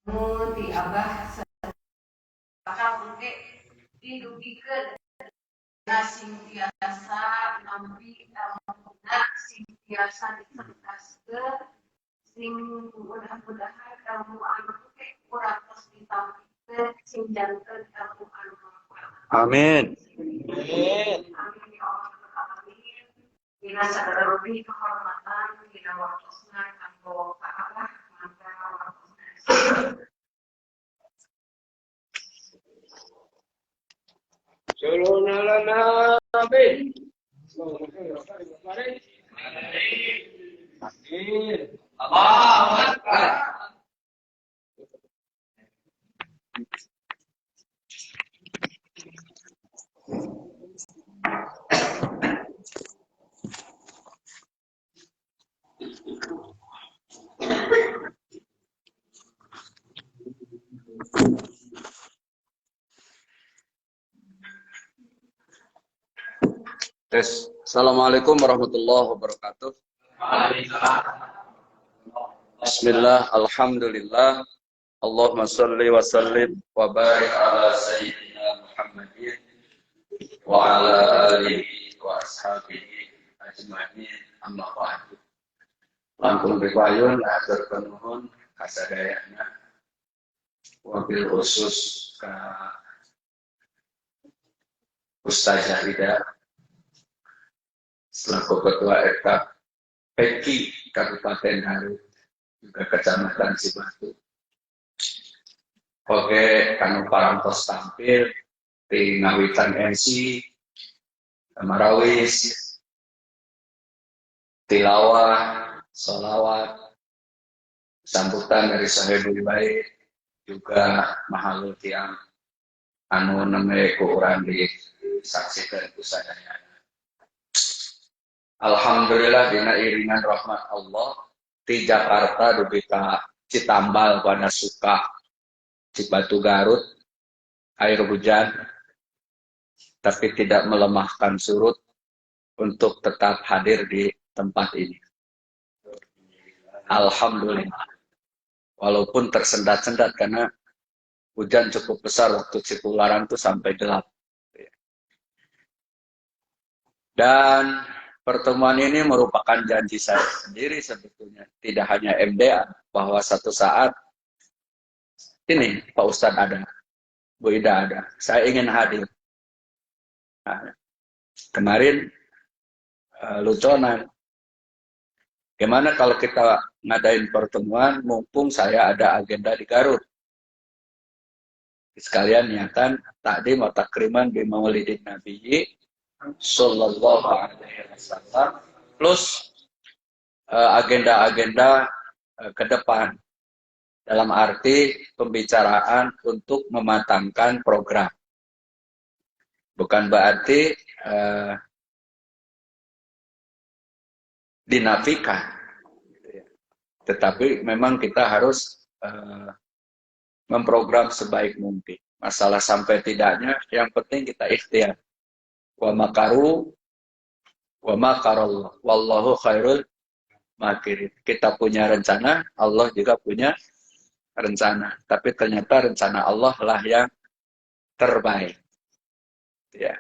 Ti Abah bakal engke didugikeun sing tiasa nampi amunna sing tiasa disertaskeun sing mudah-mudahan kamu anu teh urang tos ditampikeun sing janten kamu anu manfaat. Amin. Amin ya Allah alamin. Dina sadaya kehormatan dina waktosna kanggo ka Allah mangga waktosna. Shalom ala nabi. Allahu Akbar. Tes. Assalamualaikum warahmatullahi wabarakatuh. Bismillah, alhamdulillah. Allahumma sholli wa sallim wa barik ala sayyidina Muhammadin wa ala alihi wa ashabihi ajma'in amma ba'du. Langkung ripayun atur penuhun kasadayana wabil khusus ka Ustazah Ida selaku Ketua RK PEKI Kabupaten Garut juga Kecamatan Cibatu. Oke, kanu parantos tampil di ngawitan MC, marawis, tilawah, sholawat, sambutan dari sahibul bait, juga mahalul tiang anu neme ku urang disaksikan ku sadaya. Alhamdulillah dina iringan rahmat Allah di Jakarta dugi ka Citambal Wanasuka Cibatu Garut air hujan tapi tidak melemahkan surut untuk tetap hadir di tempat ini. Alhamdulillah. Walaupun tersendat-sendat karena hujan cukup besar waktu Cipularang itu sampai gelap. Dan pertemuan ini merupakan janji saya sendiri sebetulnya. Tidak hanya MDA, bahwa satu saat ini Pak Ustadz ada, Bu Ida ada. Saya ingin hadir. Nah, kemarin luconan. Gimana kalau kita ngadain pertemuan, mumpung saya ada agenda di Garut. Sekalian niatan takdim wa takriman bi maulidin nabiyyi sallallahu alaihi wasallam plus agenda-agenda ke depan dalam arti pembicaraan untuk mematangkan program. Bukan berarti dinafikan, tetapi memang kita harus memprogram sebaik mungkin. Masalah sampai tidaknya, yang penting kita ikhtiar. Wa makaru wa makarallah wallahu khairul makirin. Kita punya rencana, Allah juga punya rencana. Tapi ternyata rencana Allah lah yang terbaik. Ya.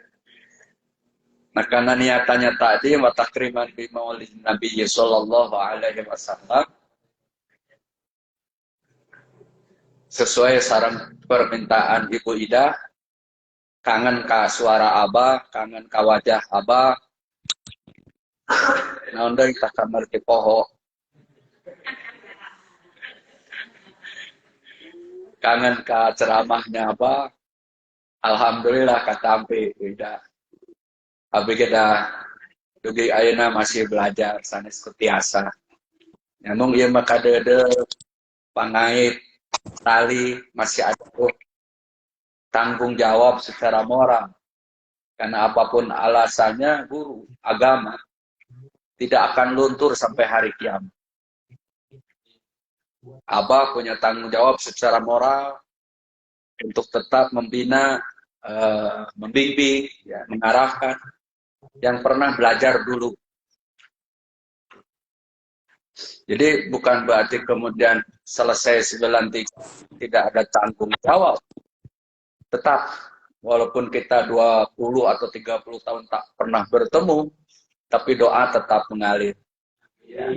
Nah, karena niatannya tadi wa takriman bi maulidin nabiyyi sallallahu alaihi wasallam sesuai saran permintaan Ibu Ida, kangen ka suara Abah, kangen ka wajah Abah. Naon deui tah kamar ti poho. Kangen ka ceramahnya Abah. Alhamdulillah katampi Ida. Abi kita dugi ayeuna masih belajar sanes kutiasa. Namun ieu mah kadeudeuk pangait tali masih ada tanggung jawab secara moral. Karena apapun alasannya guru agama tidak akan luntur sampai hari kiamat. Abah punya tanggung jawab secara moral untuk tetap membina, membimbing, ya, mengarahkan yang pernah belajar dulu. Jadi bukan berarti kemudian selesai 93 tidak ada tanggung jawab. Tetap, walaupun kita 20 atau 30 tahun tak pernah bertemu, tapi doa tetap mengalir. Ya.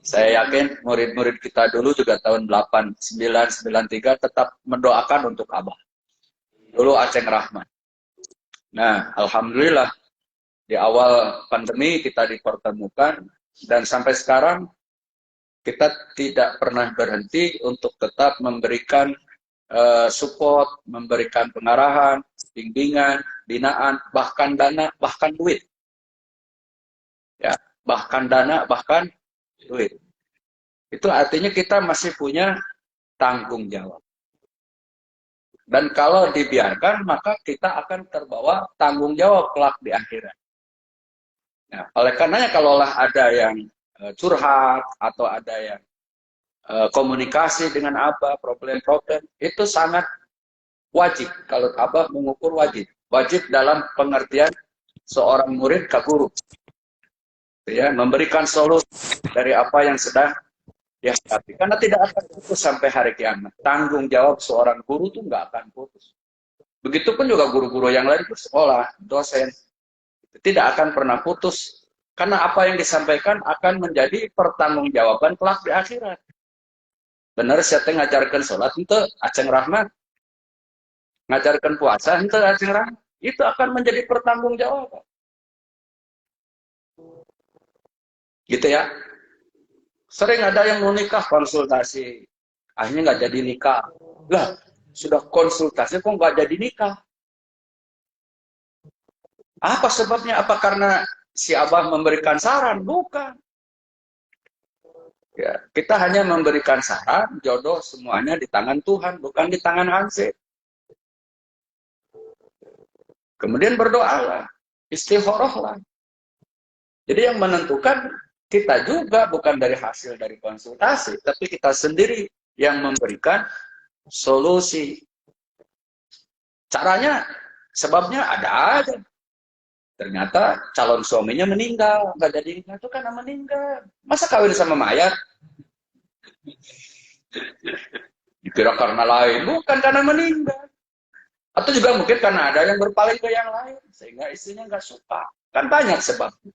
Saya yakin murid-murid kita dulu juga tahun 89, 93 tetap mendoakan untuk Abah. Dulu Aceng Rahman. Nah, alhamdulillah di awal pandemi kita dipertemukan dan sampai sekarang kita tidak pernah berhenti untuk tetap memberikan support, memberikan pengarahan, bimbingan, binaan, bahkan dana, bahkan duit. Ya, bahkan dana, bahkan duit. Itu artinya kita masih punya tanggung jawab. Dan kalau dibiarkan, maka kita akan terbawa tanggung jawab kelak di akhirat. Nah, oleh karenanya kalaulah ada yang curhat atau ada yang komunikasi dengan Abah, problem-problem, itu sangat wajib. Kalau Abah mengukur wajib. Wajib dalam pengertian seorang murid ke guru. Ya, memberikan solusi dari apa yang sedang dihadapi. Karena tidak akan putus sampai hari kiamat. Tanggung jawab seorang guru itu nggak akan putus. Begitupun juga guru-guru yang lain bersekolah, dosen. Tidak akan pernah putus. Karena apa yang disampaikan akan menjadi pertanggungjawaban kelak di akhirat. Benar, saya ngajarkan sholat, itu Aceng Rahmat. Ngajarkan puasa, itu Aceng Rahmat. Itu akan menjadi pertanggungjawaban. Gitu ya. Sering ada yang mau nikah konsultasi. Akhirnya nggak jadi nikah. Lah, sudah konsultasi kok nggak jadi nikah? Apa sebabnya? Apa karena si Abah memberikan saran? Bukan. Ya, kita hanya memberikan saran, jodoh semuanya di tangan Tuhan, bukan di tangan Hansip. Kemudian berdoalah, istikharahlah. Jadi yang menentukan kita juga bukan dari hasil dari konsultasi, tapi kita sendiri yang memberikan solusi. Caranya, sebabnya ada aja. Ternyata calon suaminya meninggal, nggak jadi nikah itu karena meninggal. Masa kawin sama mayat? Dikira karena lain, bukan karena meninggal. Atau juga mungkin karena ada yang berpaling ke yang lain, sehingga istrinya nggak suka. Kan banyak sebabnya.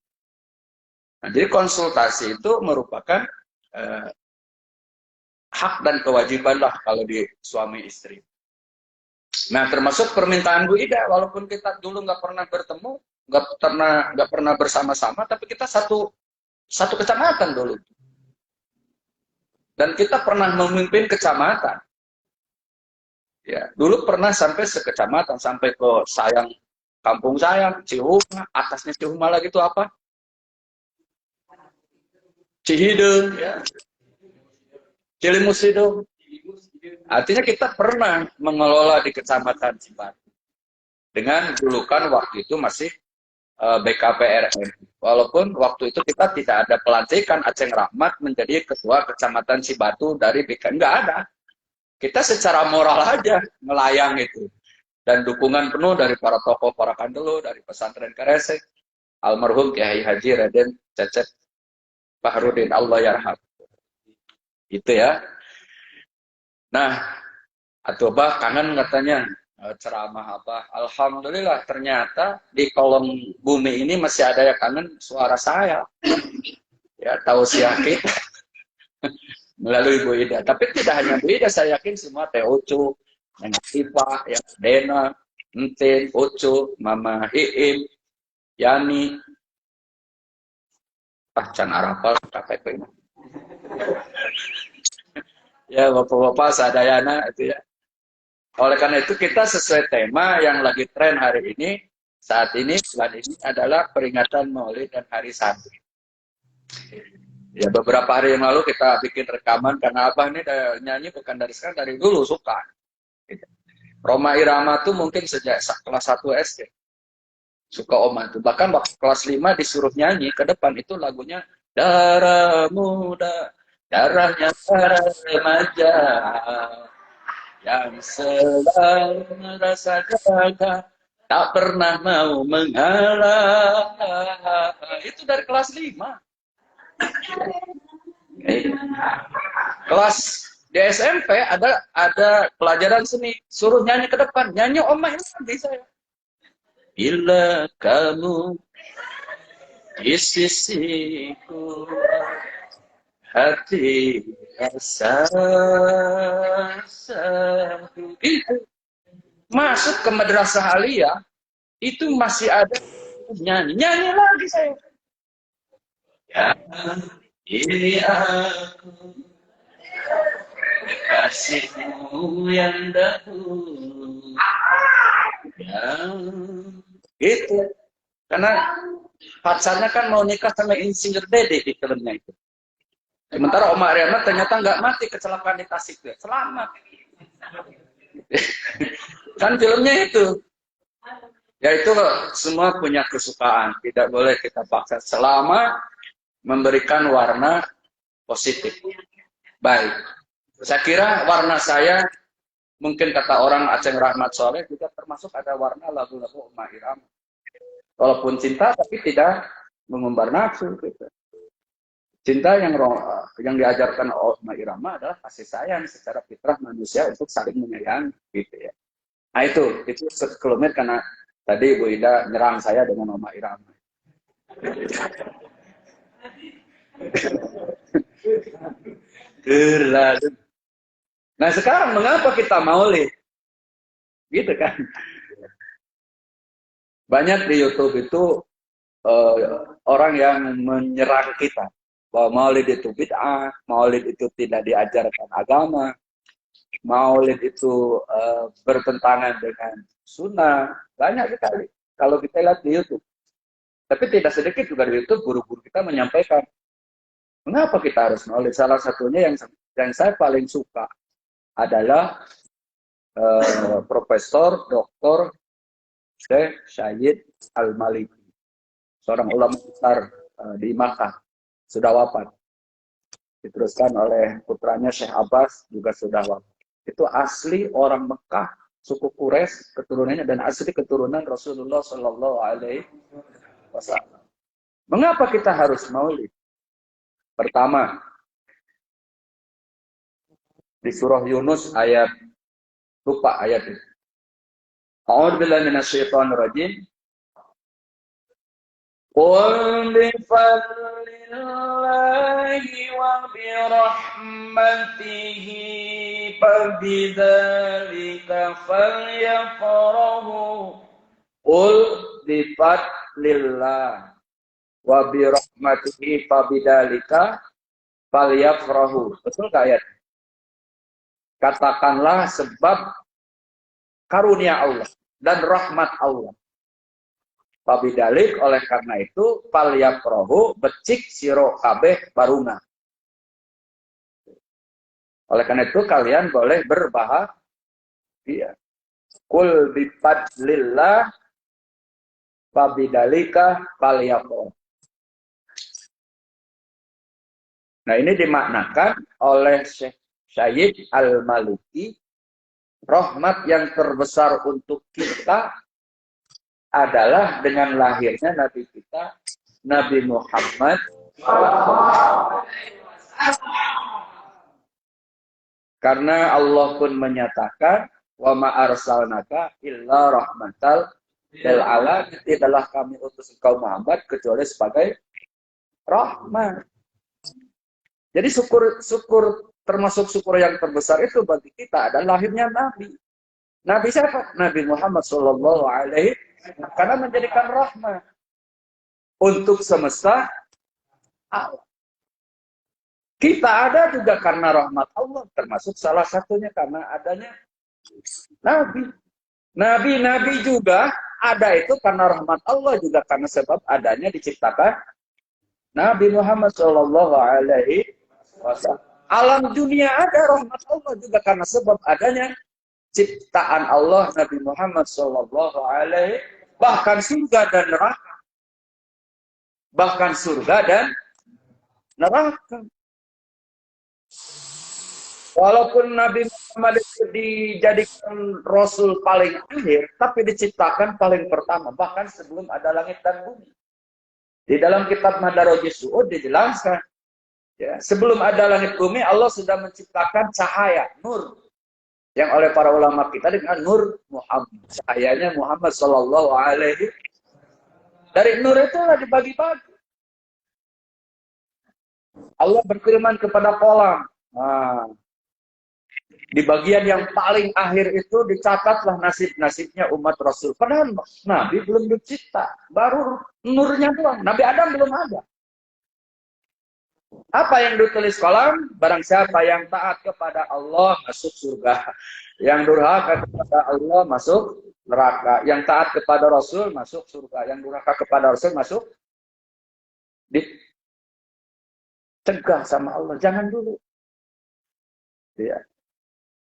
Nah, jadi konsultasi itu merupakan hak dan kewajiban lah kalau di suami istri. Nah, termasuk permintaan Bu Ida, walaupun kita dulu nggak pernah bertemu, nggak pernah bersama-sama, tapi kita satu kecamatan dulu. Dan kita pernah memimpin kecamatan. Ya, dulu pernah sampai sekecamatan, sampai ke kampung Sayang, Cihuma, atasnya Cihuma lagi itu apa? Cihideng, ya. Cilimus Hidung. Artinya kita pernah mengelola di Kecamatan Cibatu. Dengan julukan waktu itu masih BKPRN. Walaupun waktu itu kita tidak ada pelantikan Aceng Rahmat menjadi ketua Kecamatan Cibatu dari BK. Enggak ada. Kita secara moral aja melayang itu. Dan dukungan penuh dari para tokoh, para kandelo, dari pesantren Keresek, almarhum Kiai Haji Raden Cecep Fahrudin, Allah yarham. Itu ya. Nah, atau bah kangen katanya ceramah apa. Alhamdulillah ternyata di kolom bumi ini masih ada yang kangen suara saya. Ya, tahu siapa melalui Bu Ida. Tapi tidak hanya Bu Ida, saya yakin semua Teh Ucu, Neng Sipa, ya, Dena, Entin, Ucu, Mama Iim, Yani, Can Arafal, KTP. Ya, bapak-bapak sadayana itu ya. Oleh karena itu kita sesuai tema yang lagi tren hari ini, saat ini, bulan ini adalah peringatan Maulid dan Hari Santri. Ya, beberapa hari yang lalu kita bikin rekaman karena Abah ini nyanyi bukan dari sekarang, dari dulu suka. Roma Irama tuh mungkin sejak kelas 1 SD. Suka Oma itu. Bahkan waktu kelas 5 disuruh nyanyi ke depan itu lagunya darah muda, darahnya para remaja yang selalu merasa gagah, tak pernah mau mengalah. Itu dari kelas 5. Kelas di SMP ada pelajaran seni, suruh nyanyi ke depan, nyanyi Oma Irama saya. Bila kamu di sisiku, hati rasa satu. Itu masuk ke madrasah aliyah, itu masih ada nyanyi lagi saya. Ya, ini aku kasihmu yang dahulu. Ya, gitu. Karena pacarnya kan mau nikah sama Insinyur Dede di filmnya itu. Sementara Oma Ariana ternyata nggak mati, kecelakaan di Tasik. Selamat. Kan filmnya itu. Ya itu semua punya kesukaan. Tidak boleh kita paksa. Selama memberikan warna positif. Baik. Saya kira warna saya, mungkin kata orang Aceh Rahmat Soleh, juga termasuk ada warna lagu-lagu Oma Irama. Walaupun cinta, tapi tidak mengumbar nafsu. Gitu. Cinta yang diajarkan Oma Irama adalah kasih sayang secara fitrah manusia untuk saling menyayangi. Gitu ya. Nah itu sekelumit karena tadi Bu Ida nyerang saya dengan Oma Irama. Nah sekarang mengapa kita maulid? Gitu kan? Banyak di YouTube itu orang yang menyerang kita bahwa maulid itu bid'ah, maulid itu tidak diajarkan agama, maulid itu bertentangan dengan sunnah. Banyak sekali kalau kita lihat di YouTube. Tapi tidak sedikit juga di YouTube guru-guru kita menyampaikan mengapa kita harus maulid. Salah satunya yang saya paling suka adalah Profesor Dr. Syekh Syahid Al-Maliki, seorang ulama besar di Makkah, sudah wafat. Diteruskan oleh putranya Syekh Abbas, juga sudah wafat. Itu asli orang Mekah, suku Quraisy keturunannya, dan asli keturunan Rasulullah Shallallahu Alaihi Wasallam. Mengapa kita harus maulid? Pertama, di surah Yunus ayat, lupa ayat itu. A'udzubillahi minasyaitonir rajim. Qul bi fadlillahi wa bi rahmatihi fabidzalika falyafrahu. Qul bi fadlillah wa bi rahmatihi fabidzalika falyafrahu. Betul enggak ayat? Katakanlah sebab karunia Allah dan rahmat Allah. Pabidalik, oleh karena itu falyafrahu, becik siro kabeh baruna. Oleh karena itu kalian boleh berbahagia. Kul bifadlillah pabidalika falyafrahu. Nah ini dimaknakan oleh Syekh Syahid Al-Maliki, rahmat yang terbesar untuk kita adalah dengan lahirnya Nabi kita, Nabi Muhammad. Karena Allah pun menyatakan, wa ma arsalnaka illa rahmatal lil alamin. Tidaklah kami utus engkau Muhammad kecuali sebagai rahmat. Jadi syukur termasuk syukur yang terbesar itu bagi kita adalah lahirnya Nabi. Nabi siapa? Nabi Muhammad Shallallahu Alaihi Wasallam. Karena menjadikan rahmat untuk semesta alam. Kita ada juga karena rahmat Allah, termasuk salah satunya karena adanya Nabi. Nabi juga ada itu karena rahmat Allah, juga karena sebab adanya diciptakan Nabi Muhammad Shallallahu Alaihi Wasallam. Alam dunia ada rahmat Allah juga karena sebab adanya ciptaan Allah Nabi Muhammad Shallallahu Alaihi Wasallam. Bahkan surga dan neraka. Bahkan surga dan neraka. Walaupun Nabi Muhammad dijadikan Rasul paling akhir, tapi diciptakan paling pertama, bahkan sebelum ada langit dan bumi. Di dalam kitab Madarajus Su'ud dijelaskan Ya, sebelum ada langit bumi, Allah sudah menciptakan cahaya, nur. Yang oleh para ulama kita dengan nur Muhammad. Cahayanya Muhammad Sallallahu Alaihi. Dari nur itulah dibagi-bagi. Allah berfirman kepada kolam. Nah, di bagian yang paling akhir itu dicatatlah nasib-nasibnya umat Rasul. Padahal Nabi belum dicipta. Baru nurnya doang. Nabi Adam belum ada. Apa yang ditulis kolam? Barang siapa yang taat kepada Allah masuk surga. Yang durhaka kepada Allah masuk neraka. Yang taat kepada Rasul masuk surga. Yang durhaka kepada Rasul masuk dicegah sama Allah. Jangan dulu. Ya.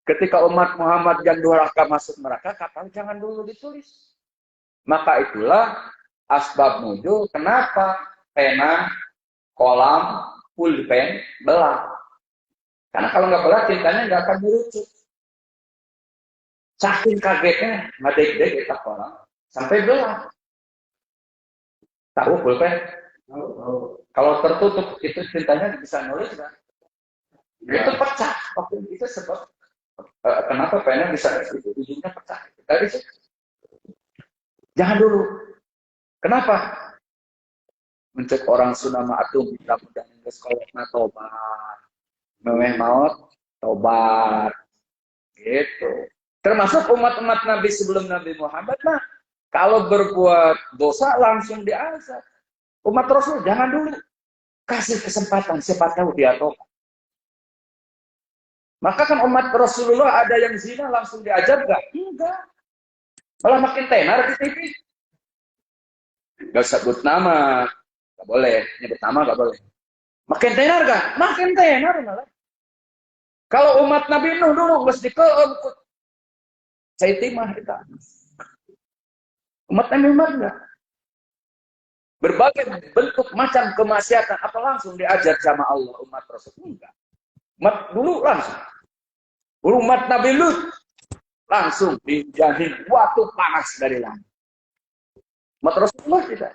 Ketika umat Muhammad yang durhaka masuk neraka, kata jangan dulu ditulis. Maka itulah asbab nuzul kenapa pena, kolam, pulpen belah. Karena kalau nggak belah cintanya nggak akan merucut. Saking kagetnya ngadek-dek kita kolam sampai belah. Tahu pulpen? Kalau tertutup itu cintanya bisa nulis kan? Itu pecah. Waktu itu sebab kenapa pennya bisa ujungnya pecah. Dari situ. Jangan dulu. Kenapa? Mencek orang sunama atum mudah-mudahan ke sekolah tobat. Memeh maut tobat. Gitu. Termasuk umat-umat Nabi sebelum Nabi Muhammad mah kalau berbuat dosa langsung diazab. Umat Rasul jangan dulu. Kasih kesempatan siapa tahu dia tobat. Maka kan umat Rasulullah ada yang zina langsung diajar gak? Enggak. Malah makin tenar di TV. Gak sebut nama. Gak boleh. Nyebut nama gak boleh. Makin tenar gak? Makin tenar malah. Kalau umat Nabi Nuh dulu mesti keempat. Saya timah kita. Umat Nabi Muhammad enggak. Berbagai bentuk macam kemaksiatan apa langsung diajar sama Allah umat Rasul? Enggak. Umat dulu langsung. Umat Nabi Lut langsung dijahin waktu panas dari langit. Umat Rasulullah tidak.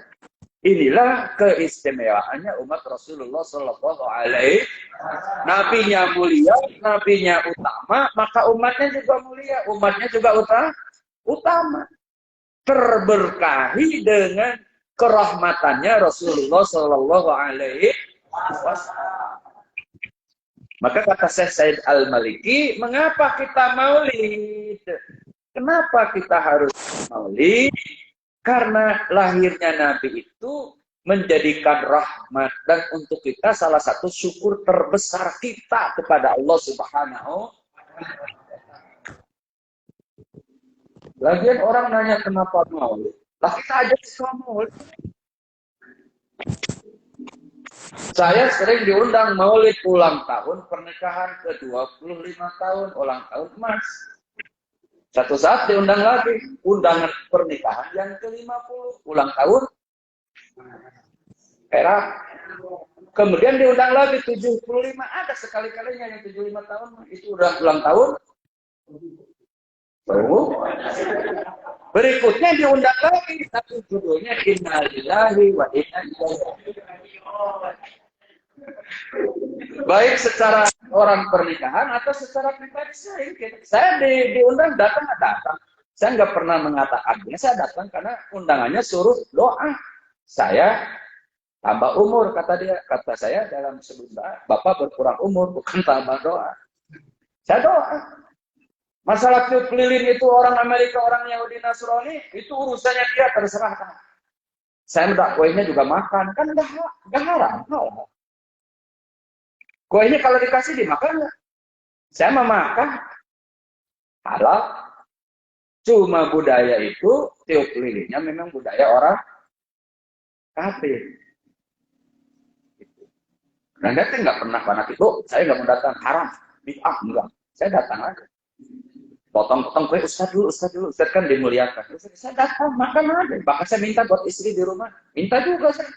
Inilah keistimewaannya umat Rasulullah Sallallahu Alaihi. Nabinya mulia, nabinya utama, maka umatnya juga mulia, umatnya juga utama. Terberkahi dengan kerahmatannya Rasulullah Sallallahu Alaihi Wasallam. Maka kata Syekh Said Al-Maliki, mengapa kita maulid? Kenapa kita harus maulid? Karena lahirnya Nabi itu menjadikan rahmat dan untuk kita salah satu syukur terbesar kita kepada Allah Subhanahu. Lagian orang nanya kenapa maulid? Lah kita aja suka maulid. Saya sering diundang maulid ulang tahun pernikahan ke-25 tahun, ulang tahun emas. Satu saat diundang lagi, undangan pernikahan yang ke-50, ulang tahun perak. Kemudian diundang lagi 75, ada sekali-kalinya yang 75 tahun, itu udah ulang tahun. Berikutnya diundang lagi, satu judulnya Innalillahi wa inna ilaihi raji'un. Baik secara orang pernikahan atau secara pribadi saya diundang datang. Saya nggak pernah mengatakan saya datang karena undangannya suruh doa. Saya tambah umur kata saya dalam sebuah Bapak berkurang umur bukan tambah doa. Saya doa. Masalah tiup lilin itu orang Amerika, orang Yahudi, Nasrani itu urusannya dia terserah. Saya kuenya juga makan kan nggak haram. Kuenya kalau dikasih dimakan nggak? Saya memakan halal. Cuma budaya itu tiup lilinnya memang budaya orang kafir. Nah, dia nggak pernah fanatik. Saya nggak mau datang haram, bid'ah enggak. Saya datang aja. Potong-potong kue Ustaz dulu. Ustaz kan dimuliakan. Saya datang makan aja. Bahkan saya minta buat istri di rumah. Minta juga saya.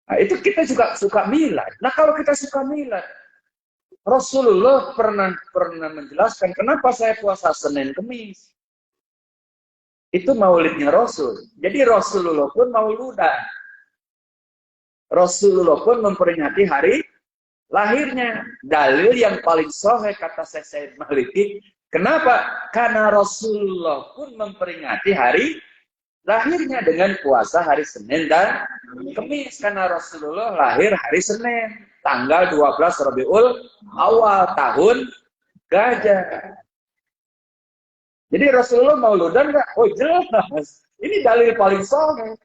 Nah, itu kita juga suka milad. Nah, kalau kita suka milad, Rasulullah pernah menjelaskan kenapa saya puasa Senin Kemis. Itu maulidnya Rasul. Jadi Rasulullah pun mauludan. Rasulullah pun memperingati hari lahirnya. Dalil yang paling sahih kata Syekh Maliki, kenapa? Karena Rasulullah pun memperingati hari lahirnya dengan puasa hari Senin dan Kamis. Karena Rasulullah lahir hari Senin, tanggal 12 Rabiul Awal, tahun Gajah. Jadi Rasulullah mauludan nggak? Oh jelas. Ini dalil paling sahih.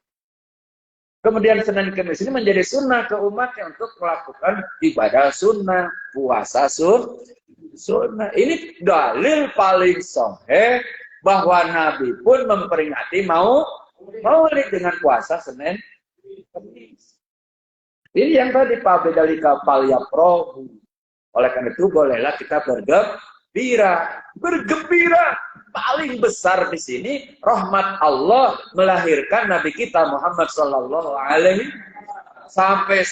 Kemudian Senin Kamis ini menjadi sunnah ke umatnya untuk melakukan ibadah sunnah, puasa sunnah. Ini dalil paling sahih bahwa Nabi pun memperingati Maulid dengan puasa Senin Kamis. Ini yang tadi Pak Bedalika Palyaprohu. Oleh karena itu bolehlah kita bergembira. Paling besar di sini rahmat Allah melahirkan Nabi kita Muhammad Sallallahu Alaihi sampai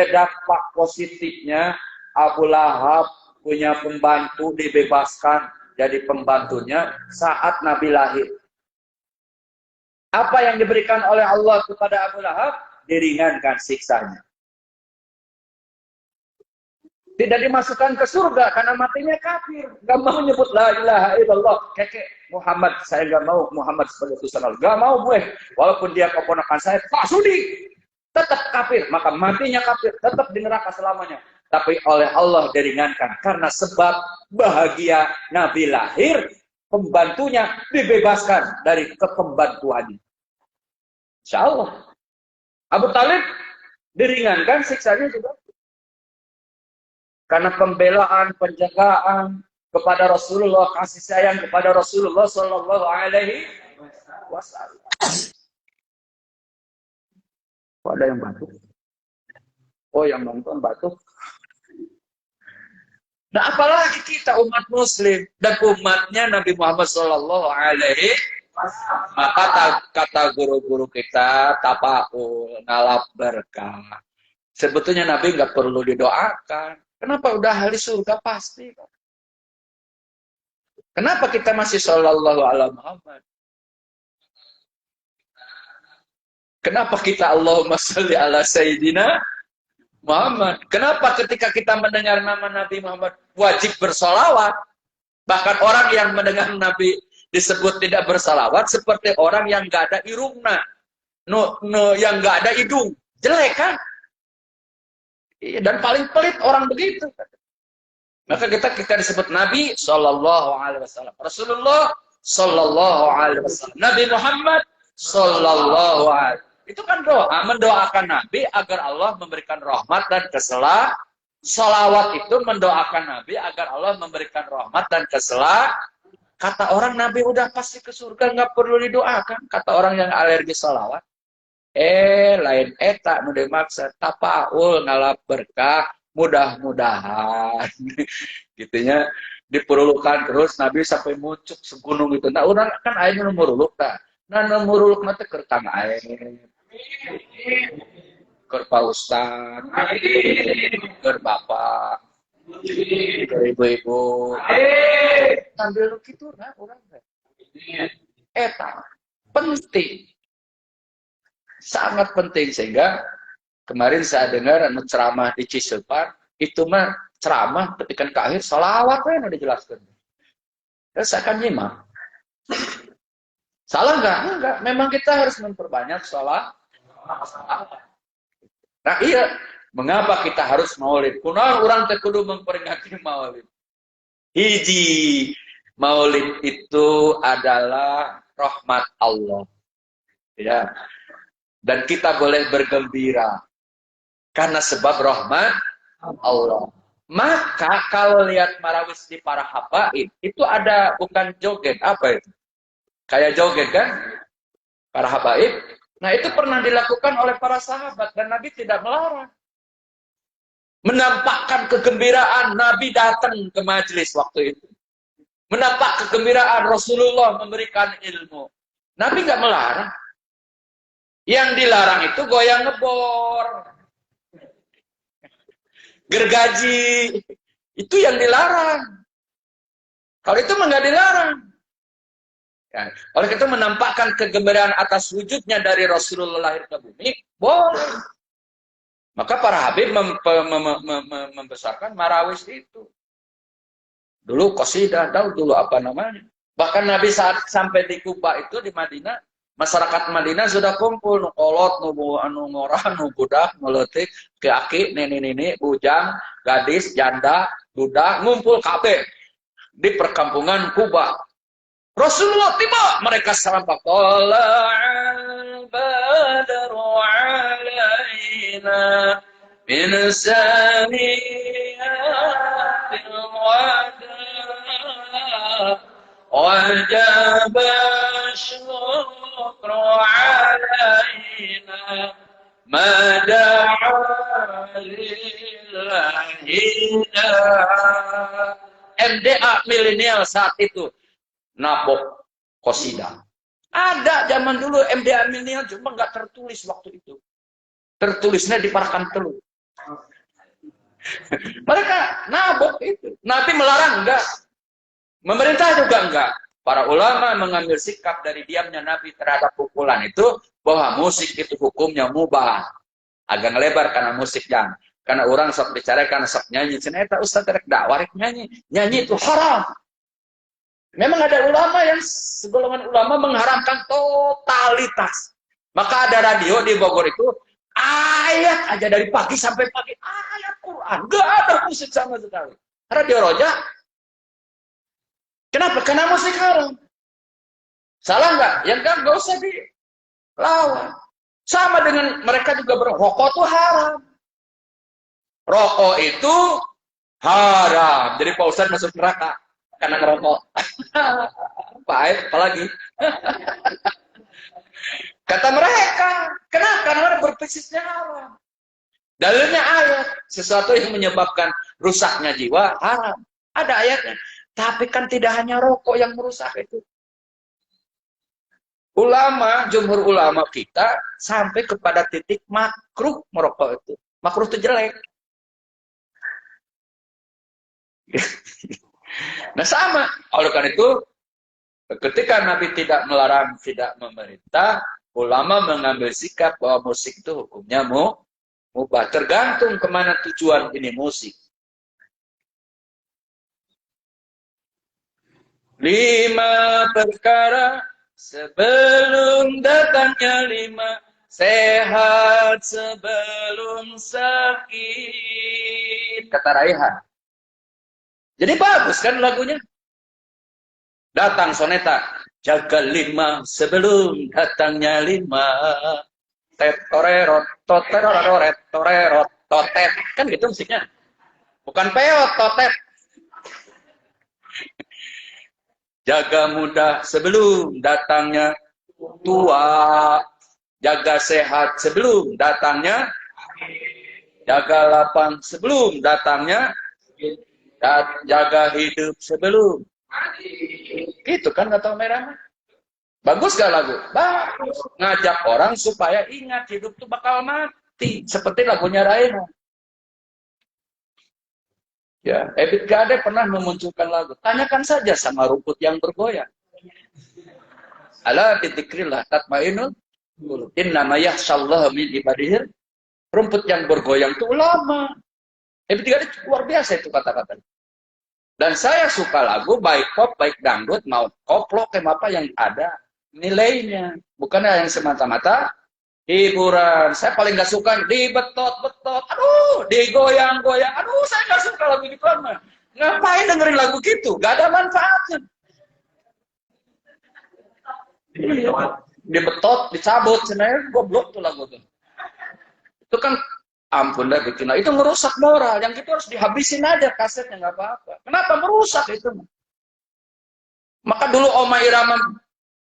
dampak positifnya Abu Lahab punya pembantu dibebaskan jadi pembantunya saat Nabi lahir. Apa yang diberikan oleh Allah kepada Abu Lahab? Diringankan siksanya. Tidak dimasukkan ke surga karena matinya kafir. Gak mau nyebut la ilaha illallah. Keke Muhammad, saya gak mau Muhammad sebagai utusan Allah. Gak mau gue. Walaupun dia keponakan saya, Pak Sudi. Tetap kafir. Maka matinya kafir. Tetap di neraka selamanya. Tapi oleh Allah diringankan. Karena sebab bahagia Nabi lahir, pembantunya dibebaskan dari kepembantuannya. Insya Allah. Abu Talib diringankan siksanya juga. Karena pembelaan, penjagaan kepada Rasulullah, kasih sayang kepada Rasulullah Sallallahu Alaihi Wasallam. Kok ada yang batuk? Oh, yang nonton batuk. Nah, apalagi kita umat Muslim dan umatnya Nabi Muhammad Sallallahu Alaihi Wasallam. Maka kata guru-guru kita, tapaul, ngalap berkah. Sebetulnya Nabi nggak perlu didoakan. Kenapa udah ahli surga pasti? Kenapa kita masih sallallahu ala Muhammad? Kenapa kita Allahumma sholli ala Sayyidina Muhammad? Kenapa ketika kita mendengar nama Nabi Muhammad wajib bersolawat? Bahkan orang yang mendengar Nabi disebut tidak bersolawat seperti orang yang nggak ada irungna, yang nggak ada hidung, jelek kan? Dan paling pelit orang begitu. Maka kita disebut Nabi Sallallahu Alaihi Wasallam, Rasulullah Sallallahu Alaihi Wasallam, Nabi Muhammad Sallallahu Alaihi. Itu kan doa, mendoakan Nabi agar Allah memberikan rahmat dan keselah. Salawat itu mendoakan Nabi agar Allah memberikan rahmat dan keselah. Kata orang Nabi udah pasti ke surga, nggak perlu didoakan. Kata orang yang alergi salawat. Lain eta nu dimaksud tapaul ngalap berkah mudah-mudahan gitunya diperlukan terus Nabi sampai muncul segunung itu. Nah orang kan airnya numuruluk tak. Nah numuruluk mata kertang air ker paustan ker bapak ker ibu-ibu sambil gitu nah orang eta penting, sangat penting. Sehingga kemarin saya dengar ceramah di Cisepan, itu mah ceramah ketika ke akhir salawat yang dijelaskan. Terus saya akan nyimak. Salah nggak? Enggak. Memang kita harus memperbanyak salat. Nah iya, mengapa kita harus maulid? Kunaon orang teh kudu memperingati maulid. Hiji, maulid itu adalah rahmat Allah. Ya. Dan kita boleh bergembira karena sebab rahmat Allah. Maka kalau lihat marawis di para habaib itu ada bukan joget, apa itu? Kayak joget kan? Para habaib. Nah itu pernah dilakukan oleh para sahabat dan Nabi tidak melarang. Menampakkan kegembiraan Nabi datang ke majelis waktu itu. Menampak kegembiraan Rasulullah memberikan ilmu. Nabi nggak melarang. Yang dilarang itu goyang ngebor, gergaji, itu yang dilarang. Kalau itu nggak dilarang. Ya. Oleh itu menampakkan kegembiraan atas wujudnya dari Rasulullah lahir ke bumi, boleh. Maka para habib membesarkan marawis itu. Dulu qasidah, dulu apa namanya. Bahkan Nabi saat sampai di Kuba itu di Madinah, masyarakat Madinah sudah kumpul, nu kolot, nu ngorah, nu budak, nu leutik, ke aki, nenek-nenek, bujang, gadis, janda, budak, ngumpul kabeh di perkampungan Kuba. Rasulullah tiba, mereka serampak. Tala'al badru alaina min saniyatil wada wajib syukru alaina mada'a lillahi MDA milenial saat itu nabok qasidah. Ada zaman dulu MDA milenial cuma nggak tertulis waktu itu. Tertulisnya di Parakan Telu. Mereka nabok itu. Nabi melarang enggak. Pemerintah juga enggak. Para ulama mengambil sikap dari diamnya Nabi terhadap pukulan itu bahwa musik itu hukumnya mubah. Agak ngelebar karena musik jangan. Karena orang sok bicara karena sok nyanyi. Ceneta Ustaz rek dakwah rek nyanyi. Nyanyi itu haram. Memang ada ulama yang segolongan ulama mengharamkan totalitas. Maka ada radio di Bogor itu ayat aja dari pagi sampai pagi ayat Quran, nggak ada musik sama sekali. Radio Roja, kenapa? Karena musik haram. Salah nggak? Yang kan nggak usah dilawan. Sama dengan mereka juga berrokok itu haram. Rokok itu haram. Jadi Pak Ustadz masuk neraka karena ngerokok. Pak Aib, apalagi? Kata mereka, kenapa? Karena berbisnisnya haram. Dalilnya ayat, sesuatu yang menyebabkan rusaknya jiwa haram. Ada ayatnya. Tapi kan tidak hanya rokok yang merusak itu. Ulama, jumhur ulama kita sampai kepada titik makruh merokok itu. Makruh itu jelek. Nah sama, oleh karena itu ketika Nabi tidak melarang, tidak memerintah, ulama mengambil sikap bahwa musik itu hukumnya mubah. Tergantung kemana tujuan ini musik. 5 perkara sebelum datangnya 5, sehat sebelum sakit, kata Raihan. Jadi bagus kan lagunya. Datang soneta, jaga 5 sebelum datangnya 5. Tetorerot, toterorot, torerot, totet. Kan gitu musiknya. Bukan peot, totet. Jaga muda sebelum datangnya tua. Jaga sehat sebelum datangnya. Jaga lapang sebelum datangnya. Jaga hidup sebelum. Gitu kan kata merah. Bagus gak lagu? Bagus. Ngajak orang supaya ingat hidup tuh bakal mati. Seperti lagunya Raina. Ya, Ebit Gade pernah memunculkan lagu. Tanyakan saja sama rumput yang bergoyang. Ala bidzikrillah tatmainul qulub. Innama yakhsyallaha min ibadihi. Rumput yang bergoyang itu ulama. Ebit Gade luar biasa itu kata-kata. Dan saya suka lagu baik pop, baik dangdut, mau koplo, apa yang ada nilainya. Bukan yang semata-mata hiburan. Saya paling gak suka dibetot-betot. Aduh, digoyang-goyang. Aduh, saya gak suka lagu gitu. Ngapain dengerin lagu gitu? Gak ada manfaatnya. Dibetot, dicabut. Sebenarnya goblok tuh lagu tuh. Itu kan ampun dah bikin itu merusak moral. Yang itu harus dihabisin aja kasetnya, nggak apa-apa. Kenapa merusak itu? Maka dulu Oma Irama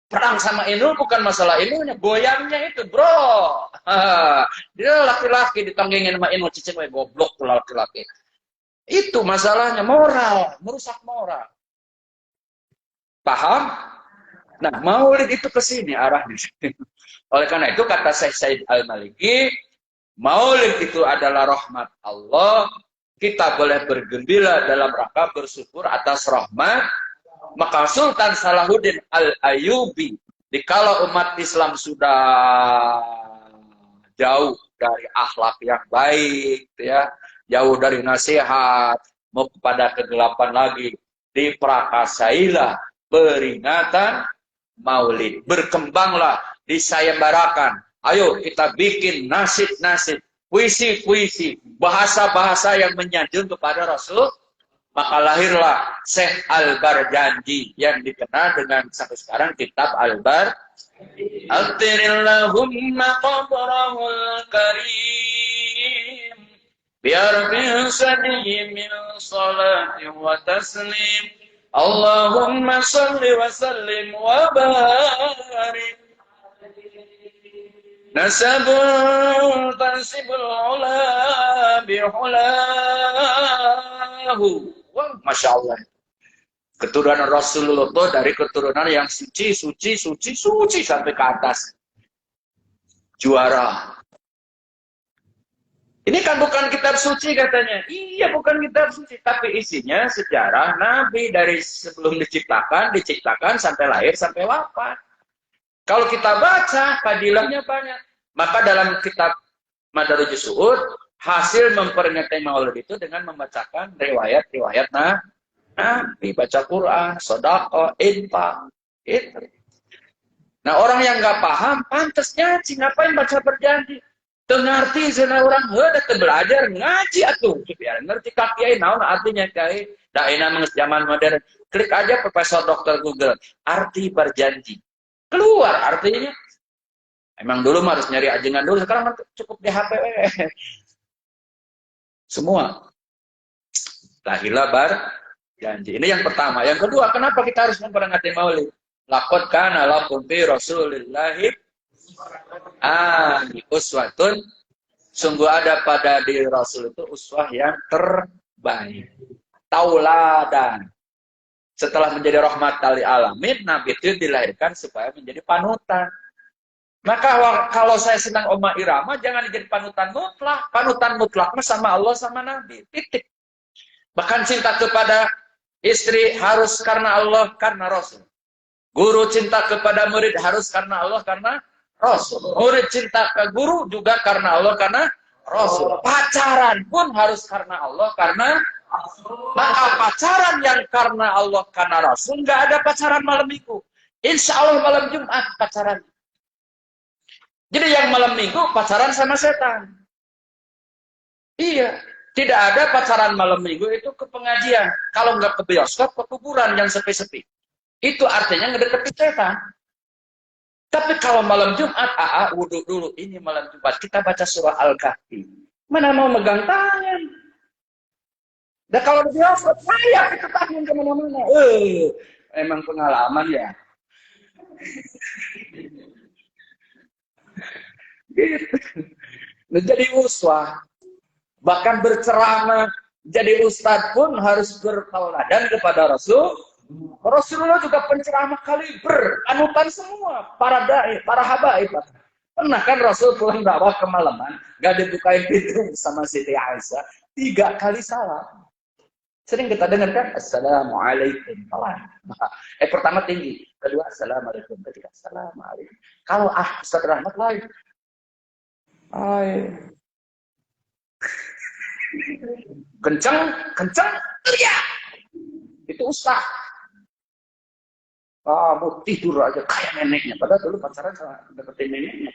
perang sama Inul bukan masalah Inulnya, goyangnya itu, bro. Dia laki-laki ditanggingin sama Inul, cicing goblok tuh laki-laki. Itu masalahnya moral, merusak moral. Paham? Nah, maulid itu ke sini arahnya. Oleh karena itu kata Syekh Said Al-Maliki, maulid itu adalah rahmat Allah. Kita boleh bergembira dalam rangka bersyukur atas rahmat. Maka Sultan Salahuddin Al-Ayyubi, dikala umat Islam sudah jauh dari akhlak yang baik, ya, jauh dari nasihat, mau kepada kegelapan lagi, diprakasailah peringatan Maulid, berkembanglah, disayembarakan. Ayo kita bikin nasib-nasib, puisi-puisi, bahasa-bahasa yang menyanjung kepada Rasul. Maka lahirlah Syekh Al-Barjanji yang dikenal dengan sampai sekarang kitab Al-Barjanji. Altirillahumma qabrahul karim biar bisadih min salati wa taslim. Allahumma salli wa sallim wa barik. Nasabun tansibul ula bihulahu. Wah, Masya Allah. Keturunan Rasulullah itu dari keturunan yang suci sampai ke atas. Juara. Ini kan bukan kitab suci katanya. Iya, bukan kitab suci, tapi isinya sejarah Nabi dari sebelum diciptakan sampai lahir sampai wafat. Kalau kita baca, fadilahnya banyak. Maka dalam kitab Madarijus Su'ud, hasil memperingati Maulid itu dengan membacakan riwayat-riwayat Nabi, baca Quran, sedekah, infak. Itu. Nah, orang yang nggak paham, pantas nyaci, ngapain baca berjanji? Tengarti zina orang hendak belajar ngaji atuh, biar ngerti kakiai naon artinya kiai. Daina menges zaman modern. Klik aja Profesor Dokter Google, arti berjanji. Keluar artinya. Emang dulu harus nyari ajengan dulu, sekarang cukup di HP. Semua. Lahirlah berjanji. Ini yang pertama. Yang kedua, kenapa kita harus memperingati Maulid? Laqad kana lakum fi Rasulillahi uswatun, sungguh ada pada diri Rasul itu uswah yang terbaik, tauladan. Setelah menjadi rahmatan lil alamin, Nabi itu dilahirkan supaya menjadi panutan. Maka kalau saya senang Oma Irama, jangan jadi panutan mutlak. Panutan mutlaknya sama Allah sama Nabi, titik. Bahkan cinta kepada istri harus karena Allah, karena Rasul. Guru cinta kepada murid harus karena Allah, karena Rasul. Murid cinta ke guru juga karena Allah, karena Rasul. Pacaran pun harus karena Allah, karena Rasul. Maka pacaran yang karena Allah, karena Rasul, nggak ada pacaran malam minggu. Insya Allah malam Jumat pacaran. Jadi yang malam minggu pacaran sama setan. Iya, tidak ada pacaran malam minggu itu ke pengajian. Kalau nggak ke bioskop, ke kuburan yang sepi-sepi. Itu artinya ngedeketi setan. Tapi kalau malam Jumat, wudhu dulu. Ini malam Jumat, kita baca surah Al-Kahfi. Mana mau megang tangan? Dan kalau di bioskop, saya kita tangan kemana-mana. Emang pengalaman ya. Gitu. Menjadi uswah. Bahkan berceramah. Jadi ustadz pun harus bertauladan kepada Rasul. Rasulullah juga penceramah kaliber, anutan semua, para dai, para habaib. Pernah kan Rasul pulang dakwah kemalaman, gak dibukain pintu sama Siti Aisyah, 3 kali salam. Sering kita dengar kan, Assalamualaikum. Pertama tinggi, kedua Assalamualaikum, ketiga Assalamualaikum. Kalau Ustaz Rahmat lain, kencang, teriak. Itu Ustaz. Kamu tidur aja kayak neneknya. Padahal dulu pacaran sama dapetin neneknya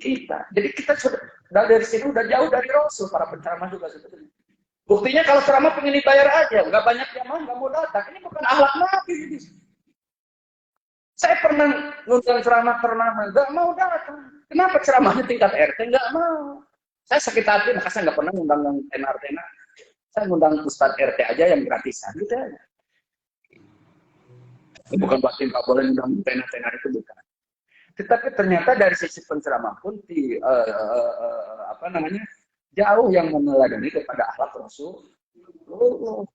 kita. Jadi kita sudah dari sini udah jauh dari Rasul, para penceramah juga sebetulnya. Buktinya kalau ceramah pengen dibayar aja, nggak banyak yang nggak mau datang. Ini bukan akhlak Nabi. Saya pernah ngundang ceramah ternama, nggak mau datang. Kenapa ceramahnya tingkat RT nggak mau? Saya sakit hati, maka saya nggak pernah ngundang yang tenar-tenar. Saya ngundang Ustadz RT aja yang gratisan, gitu aja. Bukan berarti nggak boleh ngundang tenar-tenar itu, bukan. Tetapi ternyata dari sisi penceramah pun jauh yang meneladani kepada akhlak Rasul.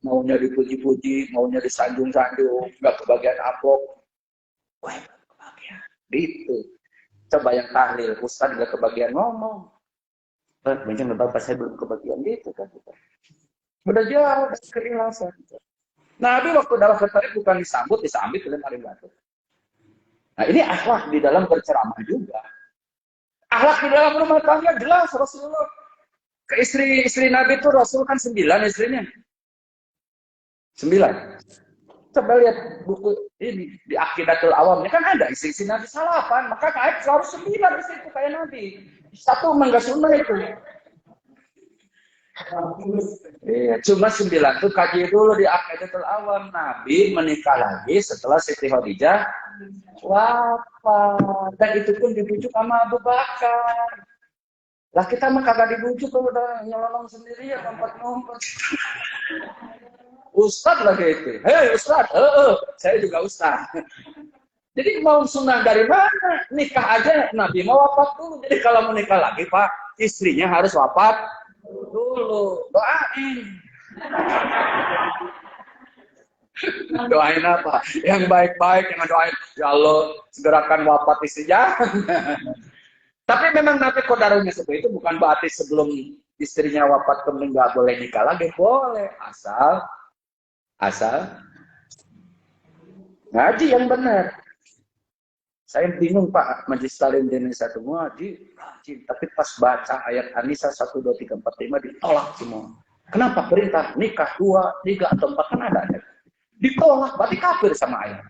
Maunya dipuji-puji, maunya disanjung-sanjung, nggak kebagian amplop. Wah, kebagian. Gitu. Coba yang tahlil, Ustaz nggak kebagian ngomong. Mungkin bapak saya belum kebagian gitu kan. Udah jauh dari keikhlasan. Nabi waktu dalam Tarik bukan disambut oleh Marim Batu. Nah ini akhlak di dalam berceramah juga. Akhlak di dalam rumah tangga jelas Rasulullah. Ke istri Nabi itu Rasul kan 9 istrinya. 9. Coba lihat buku ini di Aqidatul Awam, ini kan ada istri Nabi 8, maka kayak harus 9 istri itu kayak Nabi. Satu enggak sunnah itu. Iya, cuma 9 tuh kaji dulu di Aqidatul Awam. Nabi menikah lagi setelah Siti Khadijah wafat. Dan itu pun dibujuk sama Abu Bakar. Lah kita mah kagak dibujuk kalau udah nyelonong sendiri ya ngumpet-ngumpet. Ustad lagi itu. Hei Ustad, saya juga Ustad. Jadi mau sunnah dari mana? Nikah aja Nabi mau wafat dulu. Jadi kalau mau nikah lagi Pak, istrinya harus wafat dulu. Doain. Doain apa? Yang baik-baik, jangan doain ya Allah segerakan wafat istrinya. Tapi memang Nabi kodarunya seperti itu bukan berarti sebelum istrinya wafat kemudian nggak boleh nikah lagi, boleh asal ngaji yang benar. Saya bingung Pak, Majelis Taklim di Indonesia semua rajin, tapi pas baca ayat An-Nisa 1, 2, 3, 4, 5 ditolak semua. Kenapa? Perintah nikah 2, 3, atau 4 kan ada ayat. Ditolak, berarti kafir sama ayat.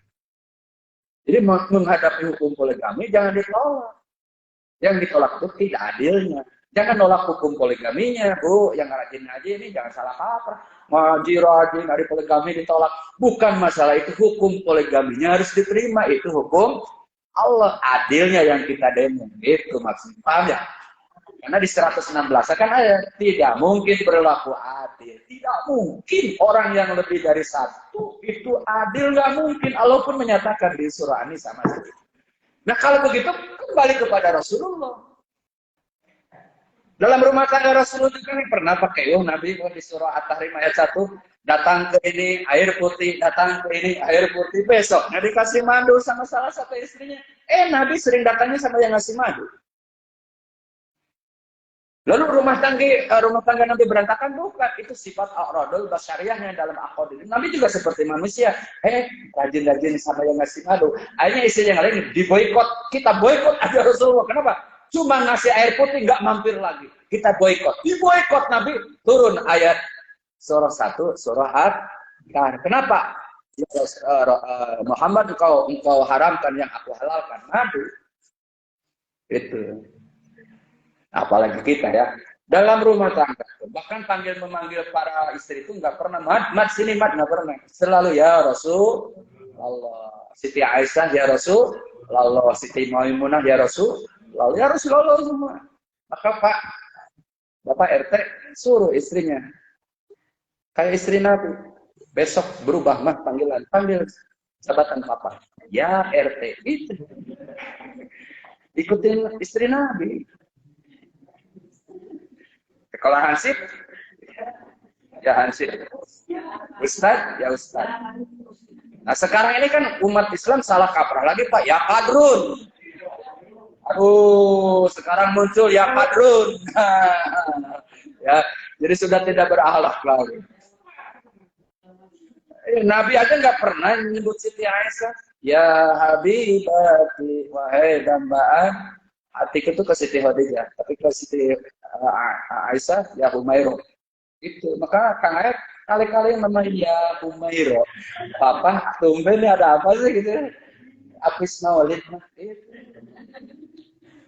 Jadi menghadapi hukum poligami jangan ditolak. Yang ditolak itu tidak adilnya. Jangan nolak hukum poligaminya, Bu. Yang rajin ngaji ini jangan salah kaprah. Ngaji rajin, hari poligami ditolak. Bukan masalah itu, hukum poligaminya harus diterima. Itu hukum Allah. Adilnya yang kita demo. Itu maksudnya. Paham ya? Karena di 116 kan ada. Tidak mungkin berlaku adil. Tidak mungkin orang yang lebih dari satu itu adil. Nggak mungkin. Allah pun menyatakan di surah An-Nisa sama sekali. Nah kalau begitu kembali kepada Rasulullah. Dalam rumah tangga Rasulullah juga pernah pakai Nabi di surah At-Tahrim ayat 1 datang ke ini air putih, datang ke ini air putih, besok dikasih madu sama salah satu istrinya. Nabi sering datangnya sama yang ngasih madu. Lalu rumah tangga Nabi berantakan, bukan, itu sifat a'radul basyariyahnya dalam aqaid. Nabi juga seperti manusia, rajin-rajin sama yang ngasih madu. Akhirnya istri yang lain diboikot, kita boikot aja Rasulullah. Kenapa? Cuma ngasih air putih nggak mampir lagi. Kita boikot, diboikot Nabi. Turun ayat surah 1, surah At-Kahf. Kenapa? Ya, Muhammad engkau haramkan yang aku halalkan. Nabi itu. Apalagi kita ya. Dalam rumah tangga, bahkan memanggil para istri itu nggak pernah mat sini mat, nggak pernah. Selalu ya Rasulullah. Siti Aisyah ya Rasulullah, Siti Maimunah ya Rasulullah, ya Rasulullah semua. Maka Bapak RT suruh istrinya kayak istri Nabi. Besok berubah panggil jabatan Papa. Ya RT itu. Ikutin istri Nabi. Kalau Hansip, ya Hansip. Ustadz, ya Ustadz. Nah sekarang ini kan umat Islam salah kaprah lagi Pak, ya Padrun. Aduh, sekarang muncul ya Padrun. Ya, jadi sudah tidak berakhlak lagi. Nabi aja nggak pernah menyebut Siti Aisyah. Ya Habibati, wahai dambaan. Hatiku tuh ke Siti Khadijah, tapi ke Siti Aisyah, ya Humairah. Itu, maka Kang Ayat kali-kali namanya ya Humairah. Papa, tumben ini ada apa sih gitu? Apis maulid mah.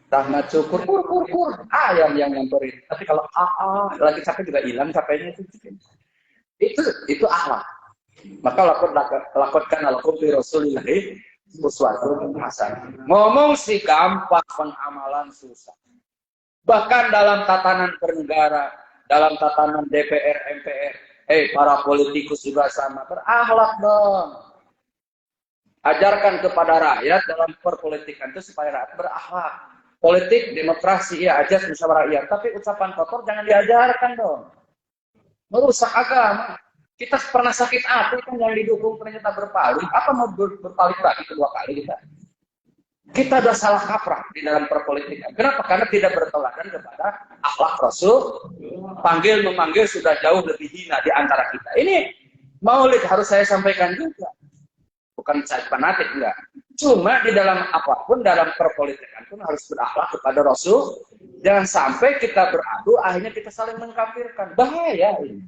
Rahmat syukur, kur. Ayam yang nyamperin. Tapi kalau lagi capek juga hilang capeknya itu. Itu akhlak. Maka lakukan alakum fi Rasulillahi uswatun hasanah. Ngomong sih gampang, pengamalan susah. Bahkan dalam tatanan bernegara, dalam tatanan DPR, MPR, para politikus juga sama, berakhlak dong. Ajarkan kepada rakyat dalam perpolitikan itu supaya rakyat berakhlak. Politik, demokrasi, ya ajas musyawarah rakyat, tapi ucapan kotor jangan diajarkan dong. Merusak agama. Kita pernah sakit hati kan yang didukung ternyata berpaling. Apa mau berpaling lagi kedua kali kita? Kita udah salah kaprah di dalam perpolitikan. Kenapa? Karena tidak berteladan kepada akhlak Rasul. Panggil memanggil sudah jauh lebih hina di antara kita. Ini maulid harus saya sampaikan juga. Bukan saya fanatik, enggak. Cuma di dalam apapun, dalam perpolitikan pun harus berakhlak kepada Rasul. Jangan sampai kita beradu, akhirnya kita saling mengkafirkan. Bahaya ini.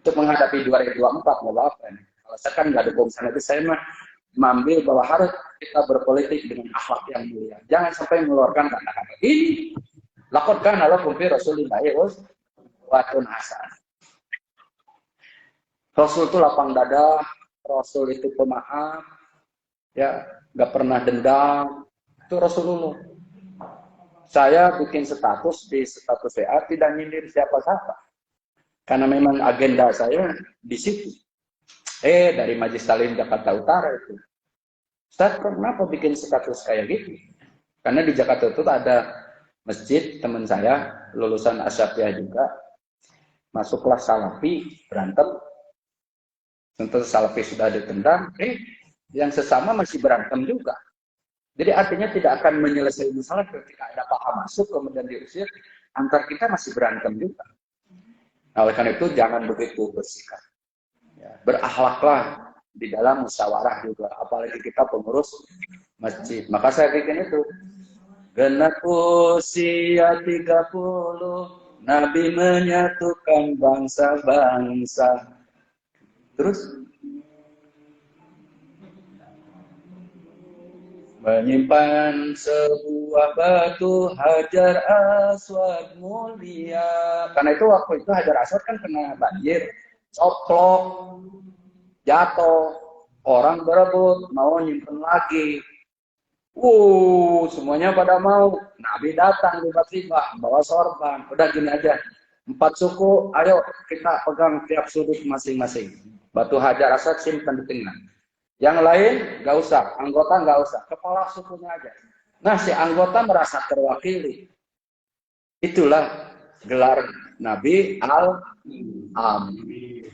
Untuk menghadapi 2024, mau apa ini? Kalau saya kan nggak dukung sana itu, saya mah mengambil bahwa harus kita berpolitik dengan akhlak yang mulia. Jangan sampai mengeluarkan kata-kata ini. Lakukan Allah kumpi Rasulullah watun hasan. Rasul itu lapang dada, Rasul itu pemaaf, ya nggak pernah dendam. Itu Rasulullah. Saya bikin status di status WA tidak nyindir siapa-siapa, karena memang agenda saya di situ. Dari Majelis Taklim Jakarta Utara itu, Ustaz, kenapa bikin status kayak gitu? Karena di Jakarta itu ada masjid teman saya lulusan Asyafiyah juga, masuk kelas Salafi, berantem. Tentu Salafi sudah ditendang, yang sesama masih berantem juga. Jadi artinya tidak akan menyelesaikan masalah ketika ada paham masuk kemudian diusir, antar kita masih berantem juga. Nah, oleh karena itu jangan begitu bersikap. Ya, berakhlaklah di dalam musyawarah juga, apalagi kita pengurus masjid. Maka saya bikin itu. Genap usia 30, Nabi menyatukan bangsa-bangsa. Terus menyimpan sebuah batu Hajar Aswad mulia. Karena itu waktu itu Hajar Aswad kan kena banjir, coplok, jatuh, orang berebut, mau nyimpen lagi. Semuanya pada mau. Nabi datang tiba-tiba bawa sorban. Udah gini aja, 4 suku, ayo kita pegang tiap sudut masing-masing. Batu Hajar Aswad simpan di tengah. Yang lain nggak usah, anggota nggak usah, kepala sukunya aja. Nah, si anggota merasa terwakili. Itulah gelar Nabi Al-Amin.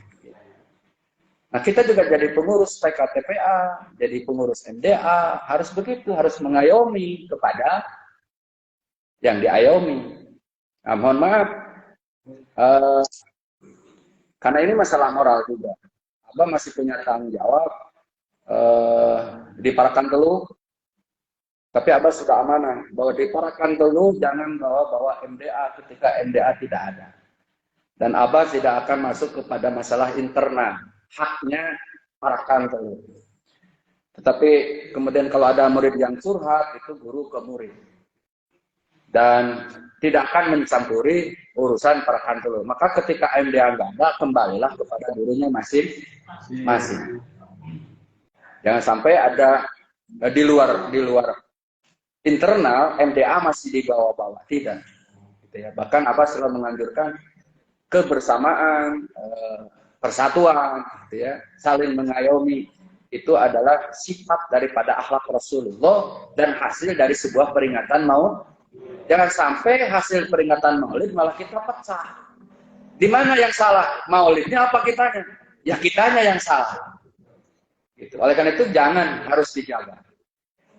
Nah, kita juga jadi pengurus PKTPA, jadi pengurus MDA, harus begitu, harus mengayomi kepada yang diayomi. Nah, mohon maaf, karena ini masalah moral juga. Abah masih punya tanggung jawab di Parakan Teluh, tapi Abah sudah amanah bahwa di Parakan Teluh jangan bawa MDA ketika MDA tidak ada, dan Abah tidak akan masuk kepada masalah internal, haknya Parakan Teluh. Tetapi kemudian kalau ada murid yang curhat, itu guru ke murid, dan tidak akan mencampuri urusan Parakan Teluh. Maka ketika MDA nggak ada, kembalilah kepada gurunya masing-masing. Jangan sampai ada di luar internal MDA masih di bawah-bawah, tidak. Gitu ya. Bahkan Abah selalu menganjurkan kebersamaan, persatuan, gitu ya, saling mengayomi. Itu adalah sifat daripada akhlak Rasulullah dan hasil dari sebuah peringatan Maulid. Jangan sampai hasil peringatan Maulid malah kita pecah. Di mana yang salah? Maulidnya apa kitanya? Ya kitanya yang salah. Gitu. Oleh karena itu jangan, harus dijaga.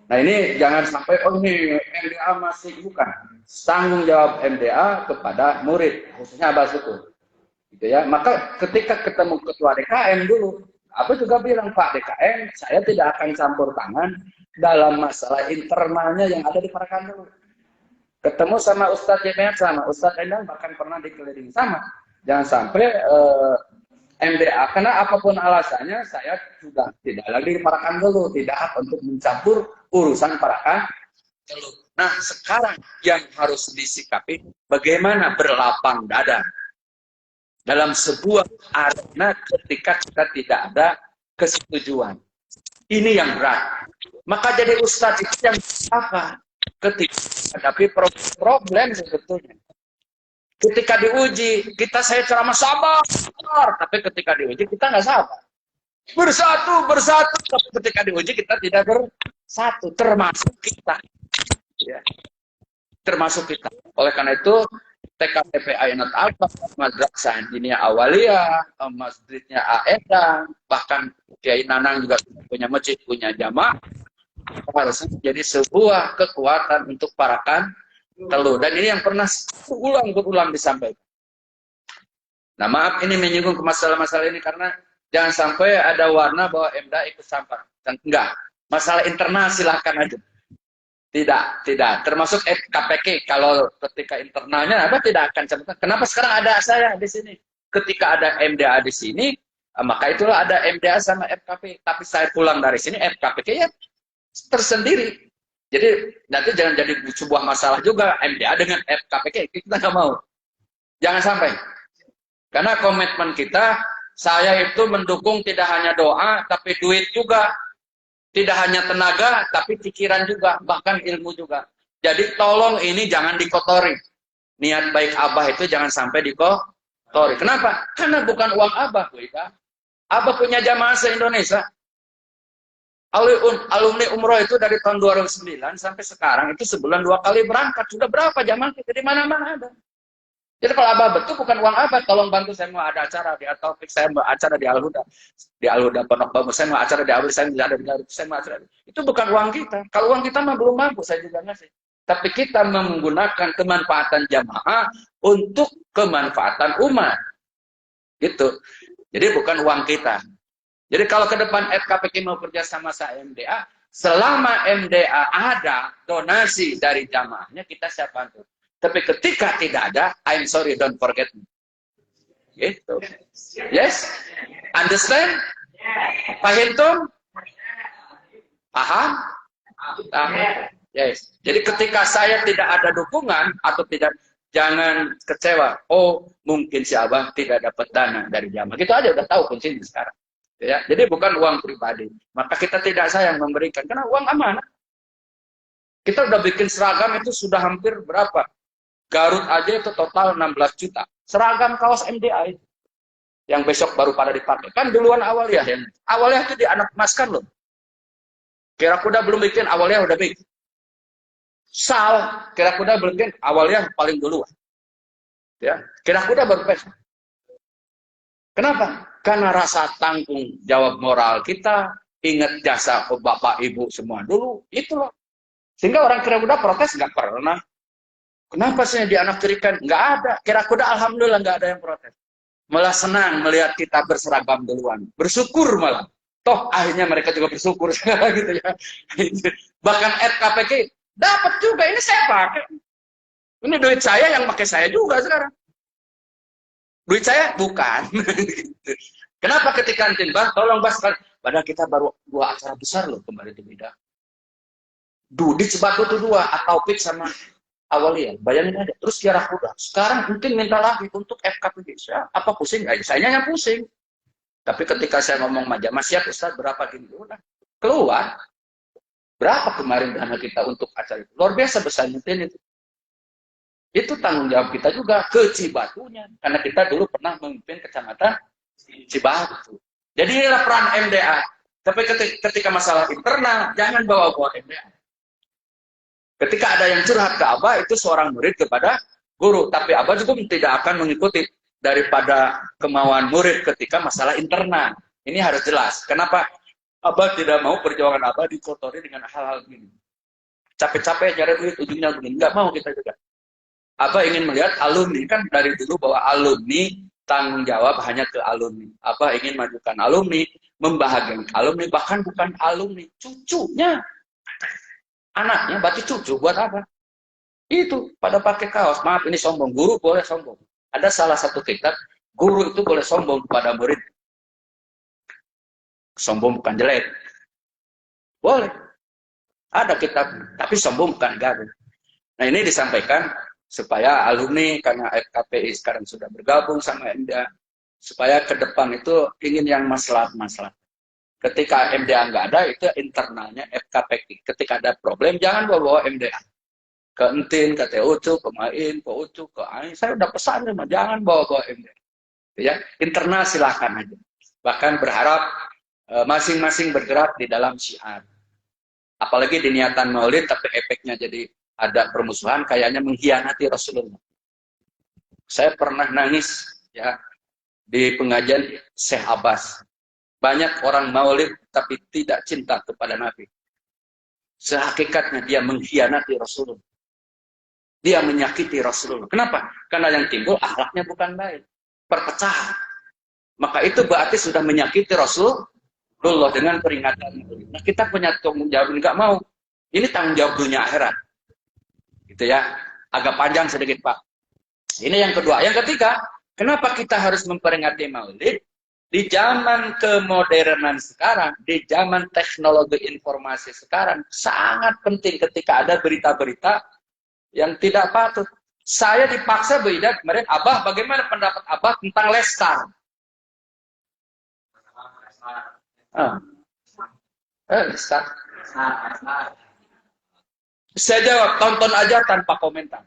Nah ini jangan sampai ini MDA masih bukan. Tanggung jawab MDA kepada murid, khususnya Abah Suku. Gitu ya. Maka ketika ketemu ketua DKM dulu, aku juga bilang, Pak DKM, saya tidak akan campur tangan dalam masalah internalnya yang ada di Parakan dulu. Ketemu sama Ustadz Jemet, sama Ustadz Endang, bahkan pernah dikelilingi sama. Jangan sampai MDA, karena apapun alasannya, saya sudah tidak lagi di Parakan dulu, tidak untuk mencampur urusan Parakan dulu. Nah, sekarang yang harus disikapi, bagaimana berlapang dada dalam sebuah arena ketika kita tidak ada kesetujuan. Ini yang berat. Maka jadi ustadz itu yang apa? Ketika menghadapi problem sebetulnya. Ketika diuji, saya ceramah sabar, tapi ketika diuji kita nggak sabar. Bersatu, tapi ketika diuji kita tidak bersatu, termasuk kita. Ya. Termasuk kita. Oleh karena itu, TKTP Ainat Alfa, Madrasah Diniyah Awaliyah, Masjidnya Aedang, bahkan Kiai Nanang juga punya masjid, punya jamaah, harus menjadi sebuah kekuatan untuk Parakan Teluh. Dan ini yang pernah berulang disampaikan. Nah maaf ini menyinggung ke masalah-masalah ini karena jangan sampai ada warna bahwa MDA ikut sampah. Dan enggak. Masalah internal silahkan aja. Tidak. Termasuk FKPK kalau ketika internalnya apa tidak akan cepat. Kenapa sekarang ada saya di sini? Ketika ada MDA di sini, maka itulah ada MDA sama FKP. Tapi saya pulang dari sini FKPK ya tersendiri. Jadi nanti jangan jadi sebuah masalah juga MDA dengan FKPK. Kita nggak mau. Jangan sampai. Karena komitmen kita, saya itu mendukung tidak hanya doa, tapi duit juga. Tidak hanya tenaga, tapi pikiran juga, bahkan ilmu juga. Jadi tolong ini jangan dikotori. Niat baik Abah itu jangan sampai dikotori. Kenapa? Karena bukan uang Abah, Bu Ida. Abah punya jamaah se-Indonesia. Alumni umroh itu dari tahun 2009 sampai sekarang itu sebulan 2 kali berangkat. Sudah berapa jamaah kita di mana-mana ada. Jadi kalau Abah betul bukan uang Abah, tolong bantu saya mau ada acara di At-Taufik, saya mau acara di Al-Huda. Di Al-Huda Pondok Bambu, saya mau acara di Al-Huda, saya ada di Garut, saya mau acara. Itu bukan uang kita. Kalau uang kita mah belum mampu, saya juga ngasih. Tapi kita menggunakan kemanfaatan jamaah untuk kemanfaatan umat. Gitu. Jadi bukan uang kita. Jadi kalau ke depan FKPK mau kerja sama MDA, selama MDA ada donasi dari jamaahnya, kita siap bantu. Tapi ketika tidak ada, I'm sorry, don't forget me. Gitu. Yes? Understand? Paham tuh? Paham? Yes. Jadi ketika saya tidak ada dukungan atau tidak, jangan kecewa. Oh, mungkin si Abah tidak dapat dana dari jamaah. Gitu aja udah tahu kuncinya sekarang. Ya, jadi bukan uang pribadi. Maka kita tidak sayang memberikan karena uang amanah. Kita udah bikin seragam itu sudah hampir berapa? Garut aja itu total 16 juta. Seragam kaos MDA itu. Yang besok baru pada dipakai. Kan duluan Awaliyah yang Awaliyah itu di anak emaskan loh. Kira kuda belum bikin, Awaliyah udah bikin. Sal, kira kuda belum bikin, Awaliyah paling duluan. Ya, kira kuda baru besok. Kenapa? Karena rasa tanggung jawab moral kita, ingat jasa bapak ibu semua dulu, itu loh. Sehingga orang kira kuda protes nggak pernah. Kenapa sih dianaktirikan? Nggak ada. Kira kuda alhamdulillah nggak ada yang protes. Malah senang melihat kita berseragam duluan. Bersyukur malah. Toh akhirnya mereka juga bersyukur. Gitu ya. Bahkan FKPK dapat juga. Ini saya pakai. Ini duit saya yang pakai saya juga sekarang. Duit saya bukan. Kenapa ketika nanti Bah, tolong Bah, padahal kita baru 2 acara besar loh kemarin di Bida. Di Cibatu tuh 2, At-Taufik sama Awaliyah, bayangin aja. Terus Kiara Kuda. Sekarang mungkin minta lagi untuk FKPG. Apa pusing? Saya yang pusing. Tapi ketika saya ngomong majamah, siap Ustaz, berapa gini? Udah. Keluar. Berapa kemarin dana kita untuk acara itu? Luar biasa besarnya itu. Itu tanggung jawab kita juga ke Cibatunya. Karena kita dulu pernah memimpin kecamatan Cibatu. Jadi inilah peran MDA. Tapi ketika masalah internal, jangan bawa-bawa MDA. Ketika ada yang curhat ke Abah, itu seorang murid kepada guru. Tapi Abah juga tidak akan mengikuti daripada kemauan murid ketika masalah internal. Ini harus jelas. Kenapa Abah tidak mau perjuangan Abah dikotori dengan hal-hal begini. Capek-capek nyari duit, ujungnya begini. Nggak mau kita juga. Abah ingin melihat alumni. Kan dari dulu bahwa alumni tanggung jawab hanya ke alumni. Abah ingin majukan alumni, membahagiakan alumni, bahkan bukan alumni, cucunya. Anaknya berarti cucu buat apa? Itu pada pakai kaos. Maaf ini sombong. Guru boleh sombong. Ada salah satu kitab, guru itu boleh sombong kepada murid. Sombong bukan jelek. Boleh. Ada kitab, tapi sombong bukan gaduh. Nah ini disampaikan supaya alumni, karena FKPI sekarang sudah bergabung sama MDA, supaya ke depan itu ingin yang maslahat-maslahat. Ketika MDA nggak ada, itu internalnya FKPI. Ketika ada problem, jangan bawa MDA. Ke Entin, ke TUCU, ke Main, ke UCU, ke AIN. Saya udah pesan, jangan bawa MDA. Ya, internal silahkan aja. Bahkan berharap masing-masing bergerak di dalam syiar. Apalagi di niatan maulid, tapi efeknya jadi ada permusuhan, kayaknya mengkhianati Rasulullah. Saya pernah nangis ya di pengajian Syekh Abbas. Banyak orang maulid tapi tidak cinta kepada Nabi. Sehakikatnya dia mengkhianati Rasulullah. Dia menyakiti Rasulullah. Kenapa? Karena yang timbul akhlaknya bukan baik. Perpecahan. Maka itu berarti sudah menyakiti Rasulullah. Allah dengan peringatan. Nah, kita punya tanggung jawab, nggak mau. Ini tanggung jawab dunia akhirat. Gitu ya. Agak panjang sedikit, Pak. Ini yang kedua. Yang ketiga, kenapa kita harus memperingati Maulid? Di zaman kemodernan sekarang, di zaman teknologi informasi sekarang, sangat penting ketika ada berita-berita yang tidak patut. Saya dipaksa beda kemarin, Abah, bagaimana pendapat Abah tentang Lestar? Lestar. Saya jawab, tonton aja tanpa komentar.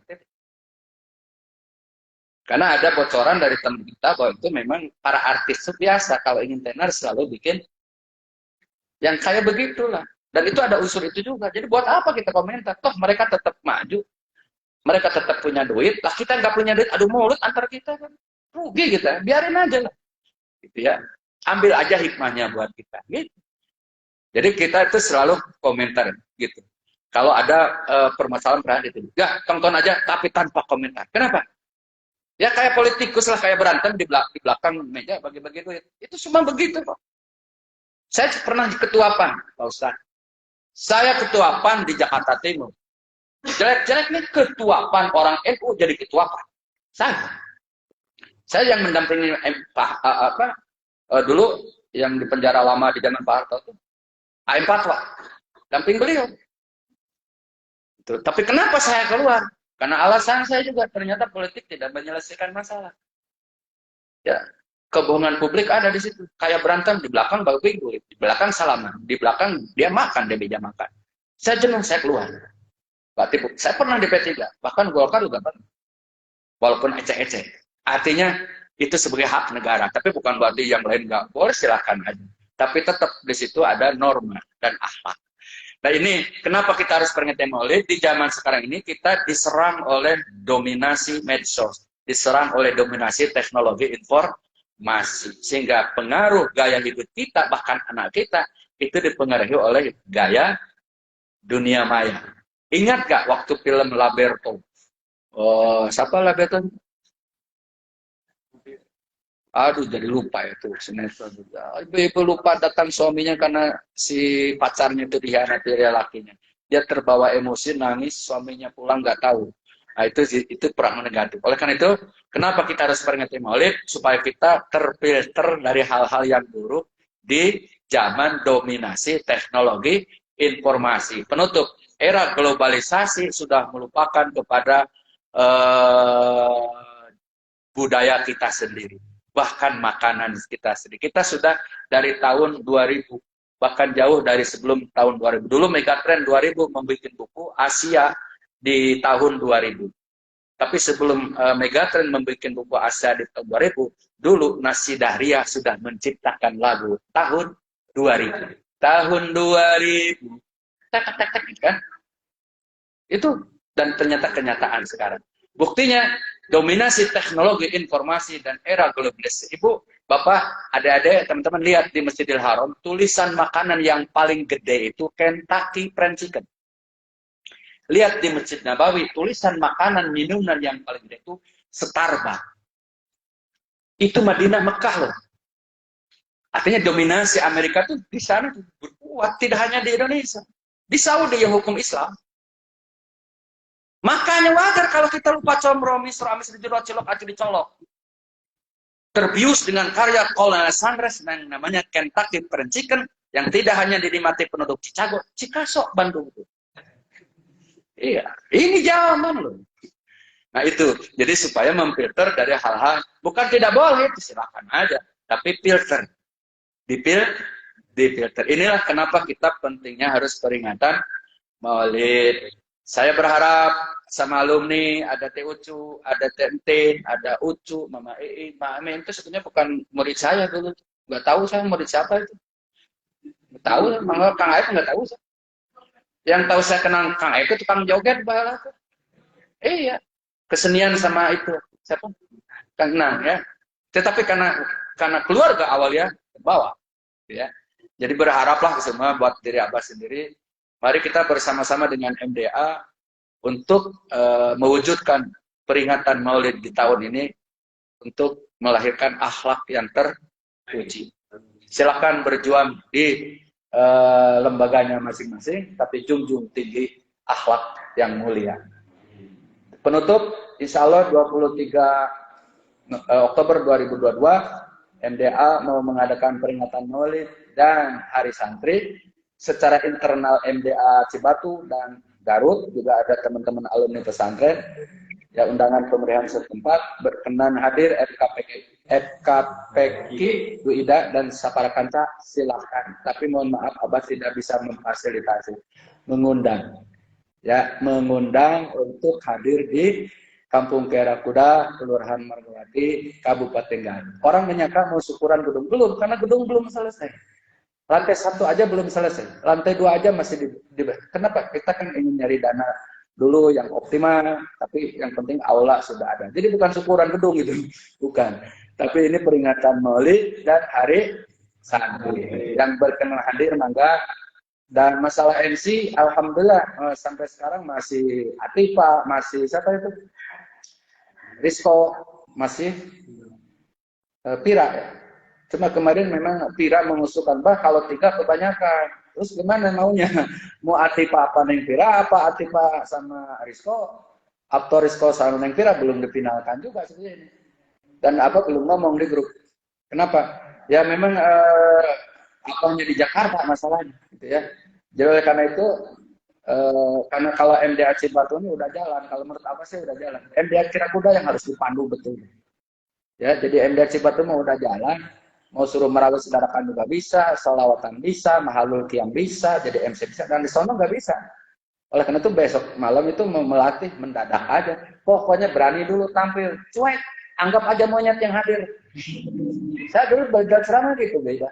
Karena ada bocoran dari teman kita bahwa itu memang para artis itu biasa kalau ingin tenar selalu bikin yang kayak begitulah. Dan itu ada unsur itu juga. Jadi buat apa kita komentar? Toh mereka tetap maju, mereka tetap punya duit. Lah kita nggak punya duit, adu mulut antar kita kan rugi kita. Biarin aja lah, gitu ya. Ambil aja hikmahnya buat kita. Gitu. Jadi kita itu selalu komentar gitu. Kalau ada permasalahan itu, ya tonton aja tapi tanpa komentar. Kenapa? Ya kayak politikus lah, kayak berantem di belakang meja bagi-bagi duit. Itu cuma begitu kok. Saya pernah di ketua PAN, Pak Ustaz. Saya ketua PAN di Jakarta Timur. Jelek-jelek nih ketua PAN, orang NU jadi ketua PAN. Saya yang mendampingi dulu yang di penjara lama di zaman Pak Harto itu AM Fatwa, damping beliau. Tapi kenapa saya keluar? Karena alasan saya juga ternyata politik tidak menyelesaikan masalah. Ya, kebohongan publik ada di situ. Kayak berantem di belakang babi duit, di belakang salaman, di belakang dia makan, dia meja makan. Saya jenuh, saya keluar. Berarti saya pernah di P3, bahkan Golkar juga pernah. Walaupun ecek-ecek. Artinya itu sebagai hak negara, tapi bukan berarti yang lain nggak boleh, silahkan aja. Tapi tetap di situ ada norma dan akhlak. Nah ini kenapa kita harus peringati Maulid? Di zaman sekarang ini kita diserang oleh dominasi medsos, diserang oleh dominasi teknologi informasi, sehingga pengaruh gaya hidup kita, bahkan anak kita, itu dipengaruhi oleh gaya dunia maya. Ingat gak waktu film Laberto? Oh, siapa Laberto? Aduh, jadi lupa itu sinetron juga. Ibu-ibu lupa datang suaminya karena si pacarnya itu dikhianati lakinya. Dia terbawa emosi, nangis, suaminya pulang nggak tahu. Nah, itu perang negatif. Oleh karena itu, kenapa kita harus peringati Maulid? Supaya kita terfilter dari hal-hal yang buruk di zaman dominasi teknologi informasi. Penutup, era globalisasi sudah melupakan kepada budaya kita sendiri. Bahkan makanan kita sendiri. Kita sudah dari tahun 2000, bahkan jauh dari sebelum tahun 2000. Dulu Megatrend 2000 membuat buku Asia di tahun 2000. Tapi sebelum Megatrend membuat buku Asia di tahun 2000, dulu Nasi Dahria sudah menciptakan lagu tahun 2000. Tahun 2000. Tak, kan? Itu, dan ternyata kenyataan sekarang. Buktinya, dominasi teknologi informasi dan era globalisasi. Ibu, Bapak, adik-adik, teman-teman lihat di Masjidil Haram, tulisan makanan yang paling gede itu Kentucky Fried Chicken. Lihat di Masjid Nabawi, tulisan makanan minuman yang paling gede itu Starbucks. Itu Madinah, Mekah loh. Artinya dominasi Amerika tuh di sana tuh berkuat, tidak hanya di Indonesia. Di Saudi yang hukum Islam. Makanya wajar kalau kita lupa comro, misro, amis, dijerot, cilok, aci, dicolok. Terbius dengan karya Colonel Sanders yang namanya Kentucky Fried Chicken yang tidak hanya dinikmati penduduk Chicago, Cikasok, Bandung itu. Iya, ini zaman loh. Nah itu, jadi supaya memfilter dari hal-hal, bukan tidak boleh, silakan aja, tapi filter. Difilter. Inilah kenapa kita pentingnya harus peringatan Maulid. Saya berharap sama alumni, ada Teh Ucu, ada Teh Entin, ada Ucu, Mama Ii, Mama Amin, itu sebenarnya bukan murid saya dulu. Nggak tahu saya murid siapa itu. Nggak tahu, Kang Aib nggak tahu saya. Yang tahu saya kenal Kang Aib itu tukang joget, bahala. Iya, kesenian sama itu. Siapa? Kang Nang, ya. Tetapi karena keluarga awal ya, bawa. Ya. Jadi berharaplah semua buat diri Abah sendiri. Mari kita bersama-sama dengan MDA untuk mewujudkan peringatan Maulid di tahun ini untuk melahirkan akhlak yang terpuji. Silahkan berjuang di lembaganya masing-masing, tapi junjung tinggi akhlak yang mulia. Penutup, insya Allah 23 Oktober 2022, MDA mau mengadakan peringatan Maulid dan Hari Santri. Secara internal MDA Cibatu dan Garut juga ada teman-teman alumni pesantren. Ya, undangan pemerintahan setempat berkenan hadir FKPK Bu Ida dan Sapara Kanca, silahkan. Tapi mohon maaf Abah tidak bisa memfasilitasi, mengundang untuk hadir di Kampung Kiara Kuda, Kelurahan Margawati, Kabupaten Garut. Orang menyangka mau syukuran gedung, belum, karena gedung belum selesai. Lantai 1 aja belum selesai, lantai 2 aja masih di. Kenapa? Kita kan ingin nyari dana dulu yang optimal, tapi yang penting aula sudah ada. Jadi bukan syukuran gedung itu, bukan. Tapi ini peringatan Maulid dan Hari Santri. Yang berkenan hadir mangga. Dan masalah MC, alhamdulillah sampai sekarang masih Atifa, masih siapa itu? Rizko, masih Pira ya. Cuma kemarin memang Pira mengusulkan, bah kalau 3 kebanyakan. Terus gimana maunya? Mau Atifa apa Neng Pira, apa Atifa sama Rizko? Atau Rizko sama Neng Pira belum dipinalkan juga sebenarnya. Dan apa belum ngomong di grup. Kenapa? Ya memang apanya di Jakarta masalahnya, gitu ya. Jadi oleh karena itu, karena kalau MDA Cibatu ini udah jalan, kalau menurut apa sih udah jalan. MDA Kirakuda yang harus dipandu betul. Ya, jadi MDA Cibatu mau udah jalan, mau suruh merawat sedarakan juga bisa, sholawatan bisa, mahalul qiyam bisa, jadi MC bisa, dan di sono nggak bisa. Oleh karena itu besok malam itu mau melatih mendadak aja. Pokoknya berani dulu tampil, cuek, anggap aja monyet yang hadir. Saya dulu belajar ceramah gitu, beda.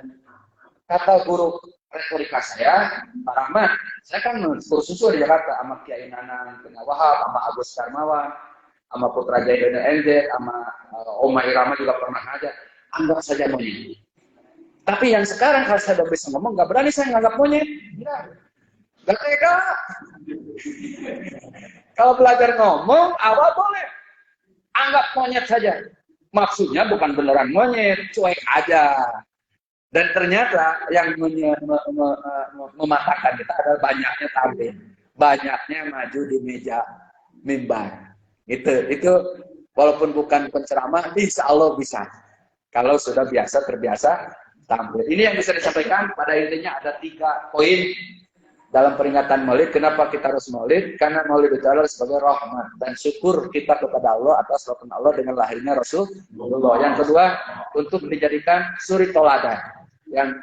Kata guru retorika saya, Pak Rahmat, saya kan kursus di Jakarta sama Kiai Nanang Tengah Wahab, sama Agus Karmawan, sama Putra Jaya NZ, sama Oma Irama juga pernah aja. Anggap saja monyet. Tapi yang sekarang kalau saya udah bisa ngomong, nggak berani saya nganggap monyet. Nggak tega. Kalau belajar ngomong, awal boleh. Anggap monyet saja. Maksudnya bukan beneran monyet, cuek aja. Dan ternyata yang mematahkan kita adalah banyaknya tampil, banyaknya maju di meja mimbar. Itu walaupun bukan penceramah, insya Allah bisa. Kalau sudah terbiasa tampil. Ini yang bisa disampaikan. Pada intinya ada 3 poin dalam peringatan Maulid. Kenapa kita harus Maulid? Karena Maulid itu adalah sebagai rahmat dan syukur kita kepada Allah atas rahmat Allah dengan lahirnya Rasulullah. Yang kedua, untuk dijadikan suri toladan. Yang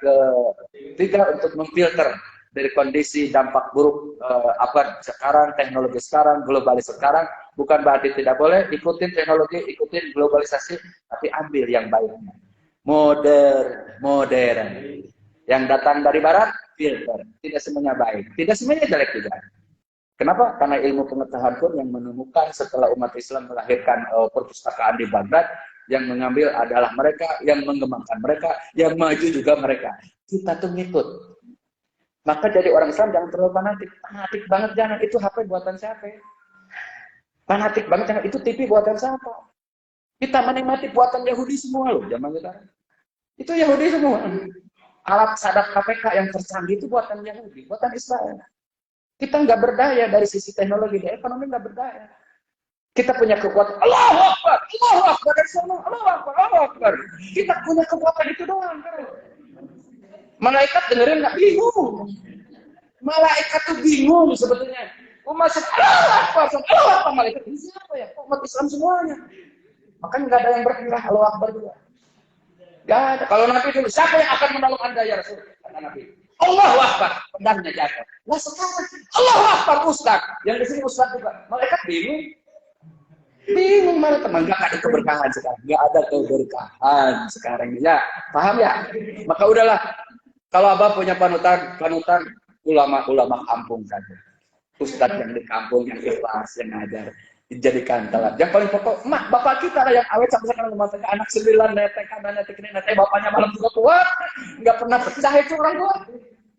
ketiga, untuk memfilter dari kondisi dampak buruk abad sekarang, teknologi sekarang, globalisasi sekarang. Bukan berarti tidak boleh ikutin teknologi, ikutin globalisasi, tapi ambil yang baiknya. Modern. Yang datang dari barat, filter. Tidak semuanya baik, tidak semuanya jelek juga. Kenapa? Karena ilmu pengetahuan pun yang menemukan setelah umat Islam melahirkan perpustakaan di Baghdad, yang mengambil adalah mereka, yang mengembangkan mereka, yang maju juga mereka. Kita tuh ngikut. Maka jadi orang Islam jangan terlalu fanatik. Fanatik banget jangan. Itu HP buatan siapa? Fanatik banget jangan. Itu TV buatan siapa? Kita menikmati buatan Yahudi semua loh zaman sekarang. Itu Yahudi semua. Alat sadap KPK yang tercanggih itu buatan Yahudi, buatan Israel. Kita nggak berdaya dari sisi teknologi, di ekonomi nggak berdaya. Kita punya kekuatan, Allahu Akbar, dari sana, Allahu Akbar. Kita punya kekuatan itu doang. Malaikat dengerin nggak bingung. Malaikat tuh bingung sebetulnya. Masuk Allahu Akbar, malaikat ini siapa ya? Umat Islam semuanya. Makanya nggak ada yang berkira Allahu Akbar juga. Gak ada. Kalau Nabi dulu, siapa yang akan menolong Anda ya Rasul? Kata Nabi. Allahu Akbar, pedangnya jatuh. Nah sekarang, Allahu Akbar Ustaz. Yang di sini Ustaz juga. Malaikat bingung. Bingung malah teman, gak ada keberkahan sekarang. Gak ada keberkahan sekarang. Ya, paham ya? Maka udahlah. Kalau Abah punya panutan ulama-ulama kampung saja. Ustadz yang di kampung, yang ikhlas, yang ngajar. Dijadikan telat. Yang paling pokok, mak, bapak kita lah yang awet sampai sekarang rumah tangga. Anak 9, netek, bapaknya malam juga kuat. Nggak pernah pecah itu orang tua.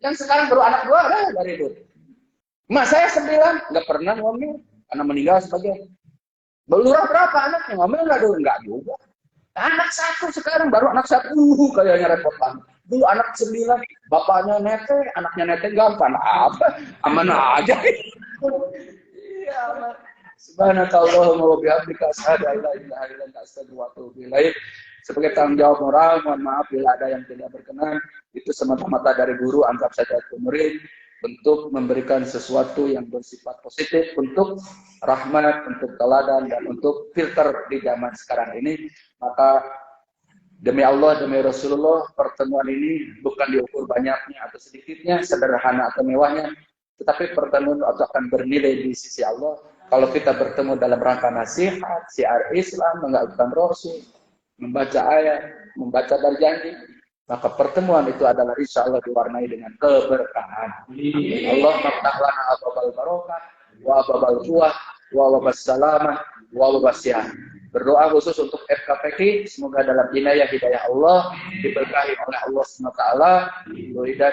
Yang sekarang baru anak 2, dari itu. Mak saya 9, nggak pernah ngomel. Karena meninggal sebagai. Lurah berapa anaknya? Ngomel nggak dulu? Nggak juga. Anak 1 sekarang, baru anak 1. Kayaknya repot banget. Dulu anak 9, bapaknya nete, anaknya nete gampang. Apa? Aman aja. Iya, aman. Subhanakallahumma wa bihamdika asyhadu an la ilaha illa anta astaghfiruka wa atubu ilaik. Sebagai tanggung jawab moral, mohon maaf bila ada yang tidak berkenan. Itu semata-mata dari guru, anggap saja itu murid, untuk memberikan sesuatu yang bersifat positif, untuk rahmat, untuk teladan, dan untuk filter di zaman sekarang ini. Maka demi Allah, demi Rasulullah, pertemuan ini bukan diukur banyaknya atau sedikitnya, sederhana atau mewahnya, tetapi pertemuan itu akan bernilai di sisi Allah. Kalau kita bertemu dalam rangka nasihat, syiar Islam, mengagungkan Rasul, membaca ayat, membaca berjanji, maka pertemuan itu adalah insya Allah diwarnai dengan keberkahan. Allah maftah lana ababal barokah, wa ababal kuah, wa wabas salamah, wa wabas sihat. Berdoa khusus untuk FKPK, semoga dalam inayah hidayah Allah diberkahi oleh Allah SWT,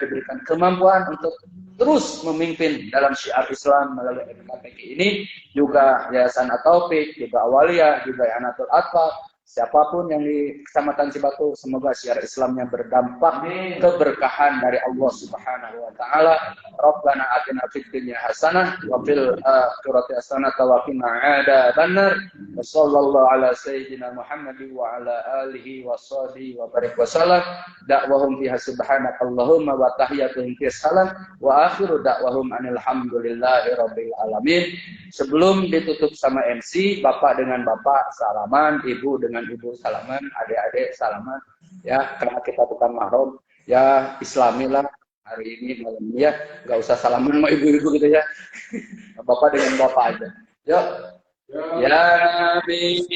diberikan kemampuan untuk terus memimpin dalam syiar Islam melalui FKPK ini, juga Yayasan At-Taufik, juga Awaliyah, juga Yanatul Atfal, siapapun yang di Kecamatan Cibatu, semoga syiar Islamnya berdampak keberkahan dari Allah Subhanahu wa taala. Rabbana atina fid dunya hasanah wa fil akhirati hasanah wa qina adzabannar. Wa sallallahu ala sayyidina Muhammad wa ala alihi wa sahbihi wa barik wa sallam. Da'wahum fiha subhanakallahumma wa tahiyyatuhum fiha salam wa akhiru da'wahum anil hamdulillahi rabbil alamin. Sebelum ditutup sama MC, Bapak dengan Bapak salaman, Ibu dengan Ibu salaman, adik-adik salaman, ya, karena kita bukan mahram, ya Islami lah hari ini malam ini, ya, nggak usah salaman sama ibu-ibu gitu ya, Bapak dengan Bapak aja, yuk, ya Nabi.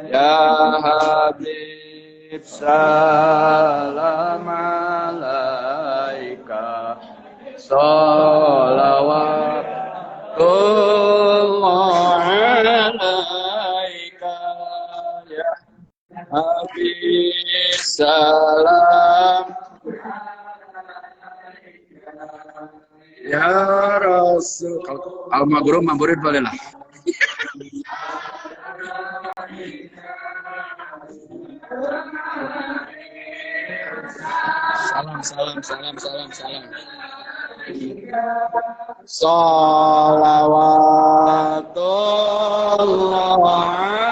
Ya Habib, salam alaika, salawatullah alaika, ya Habib, salam ya Rasul. Kalau al-maghrur maburid boleh lah. Salam. Salawatullah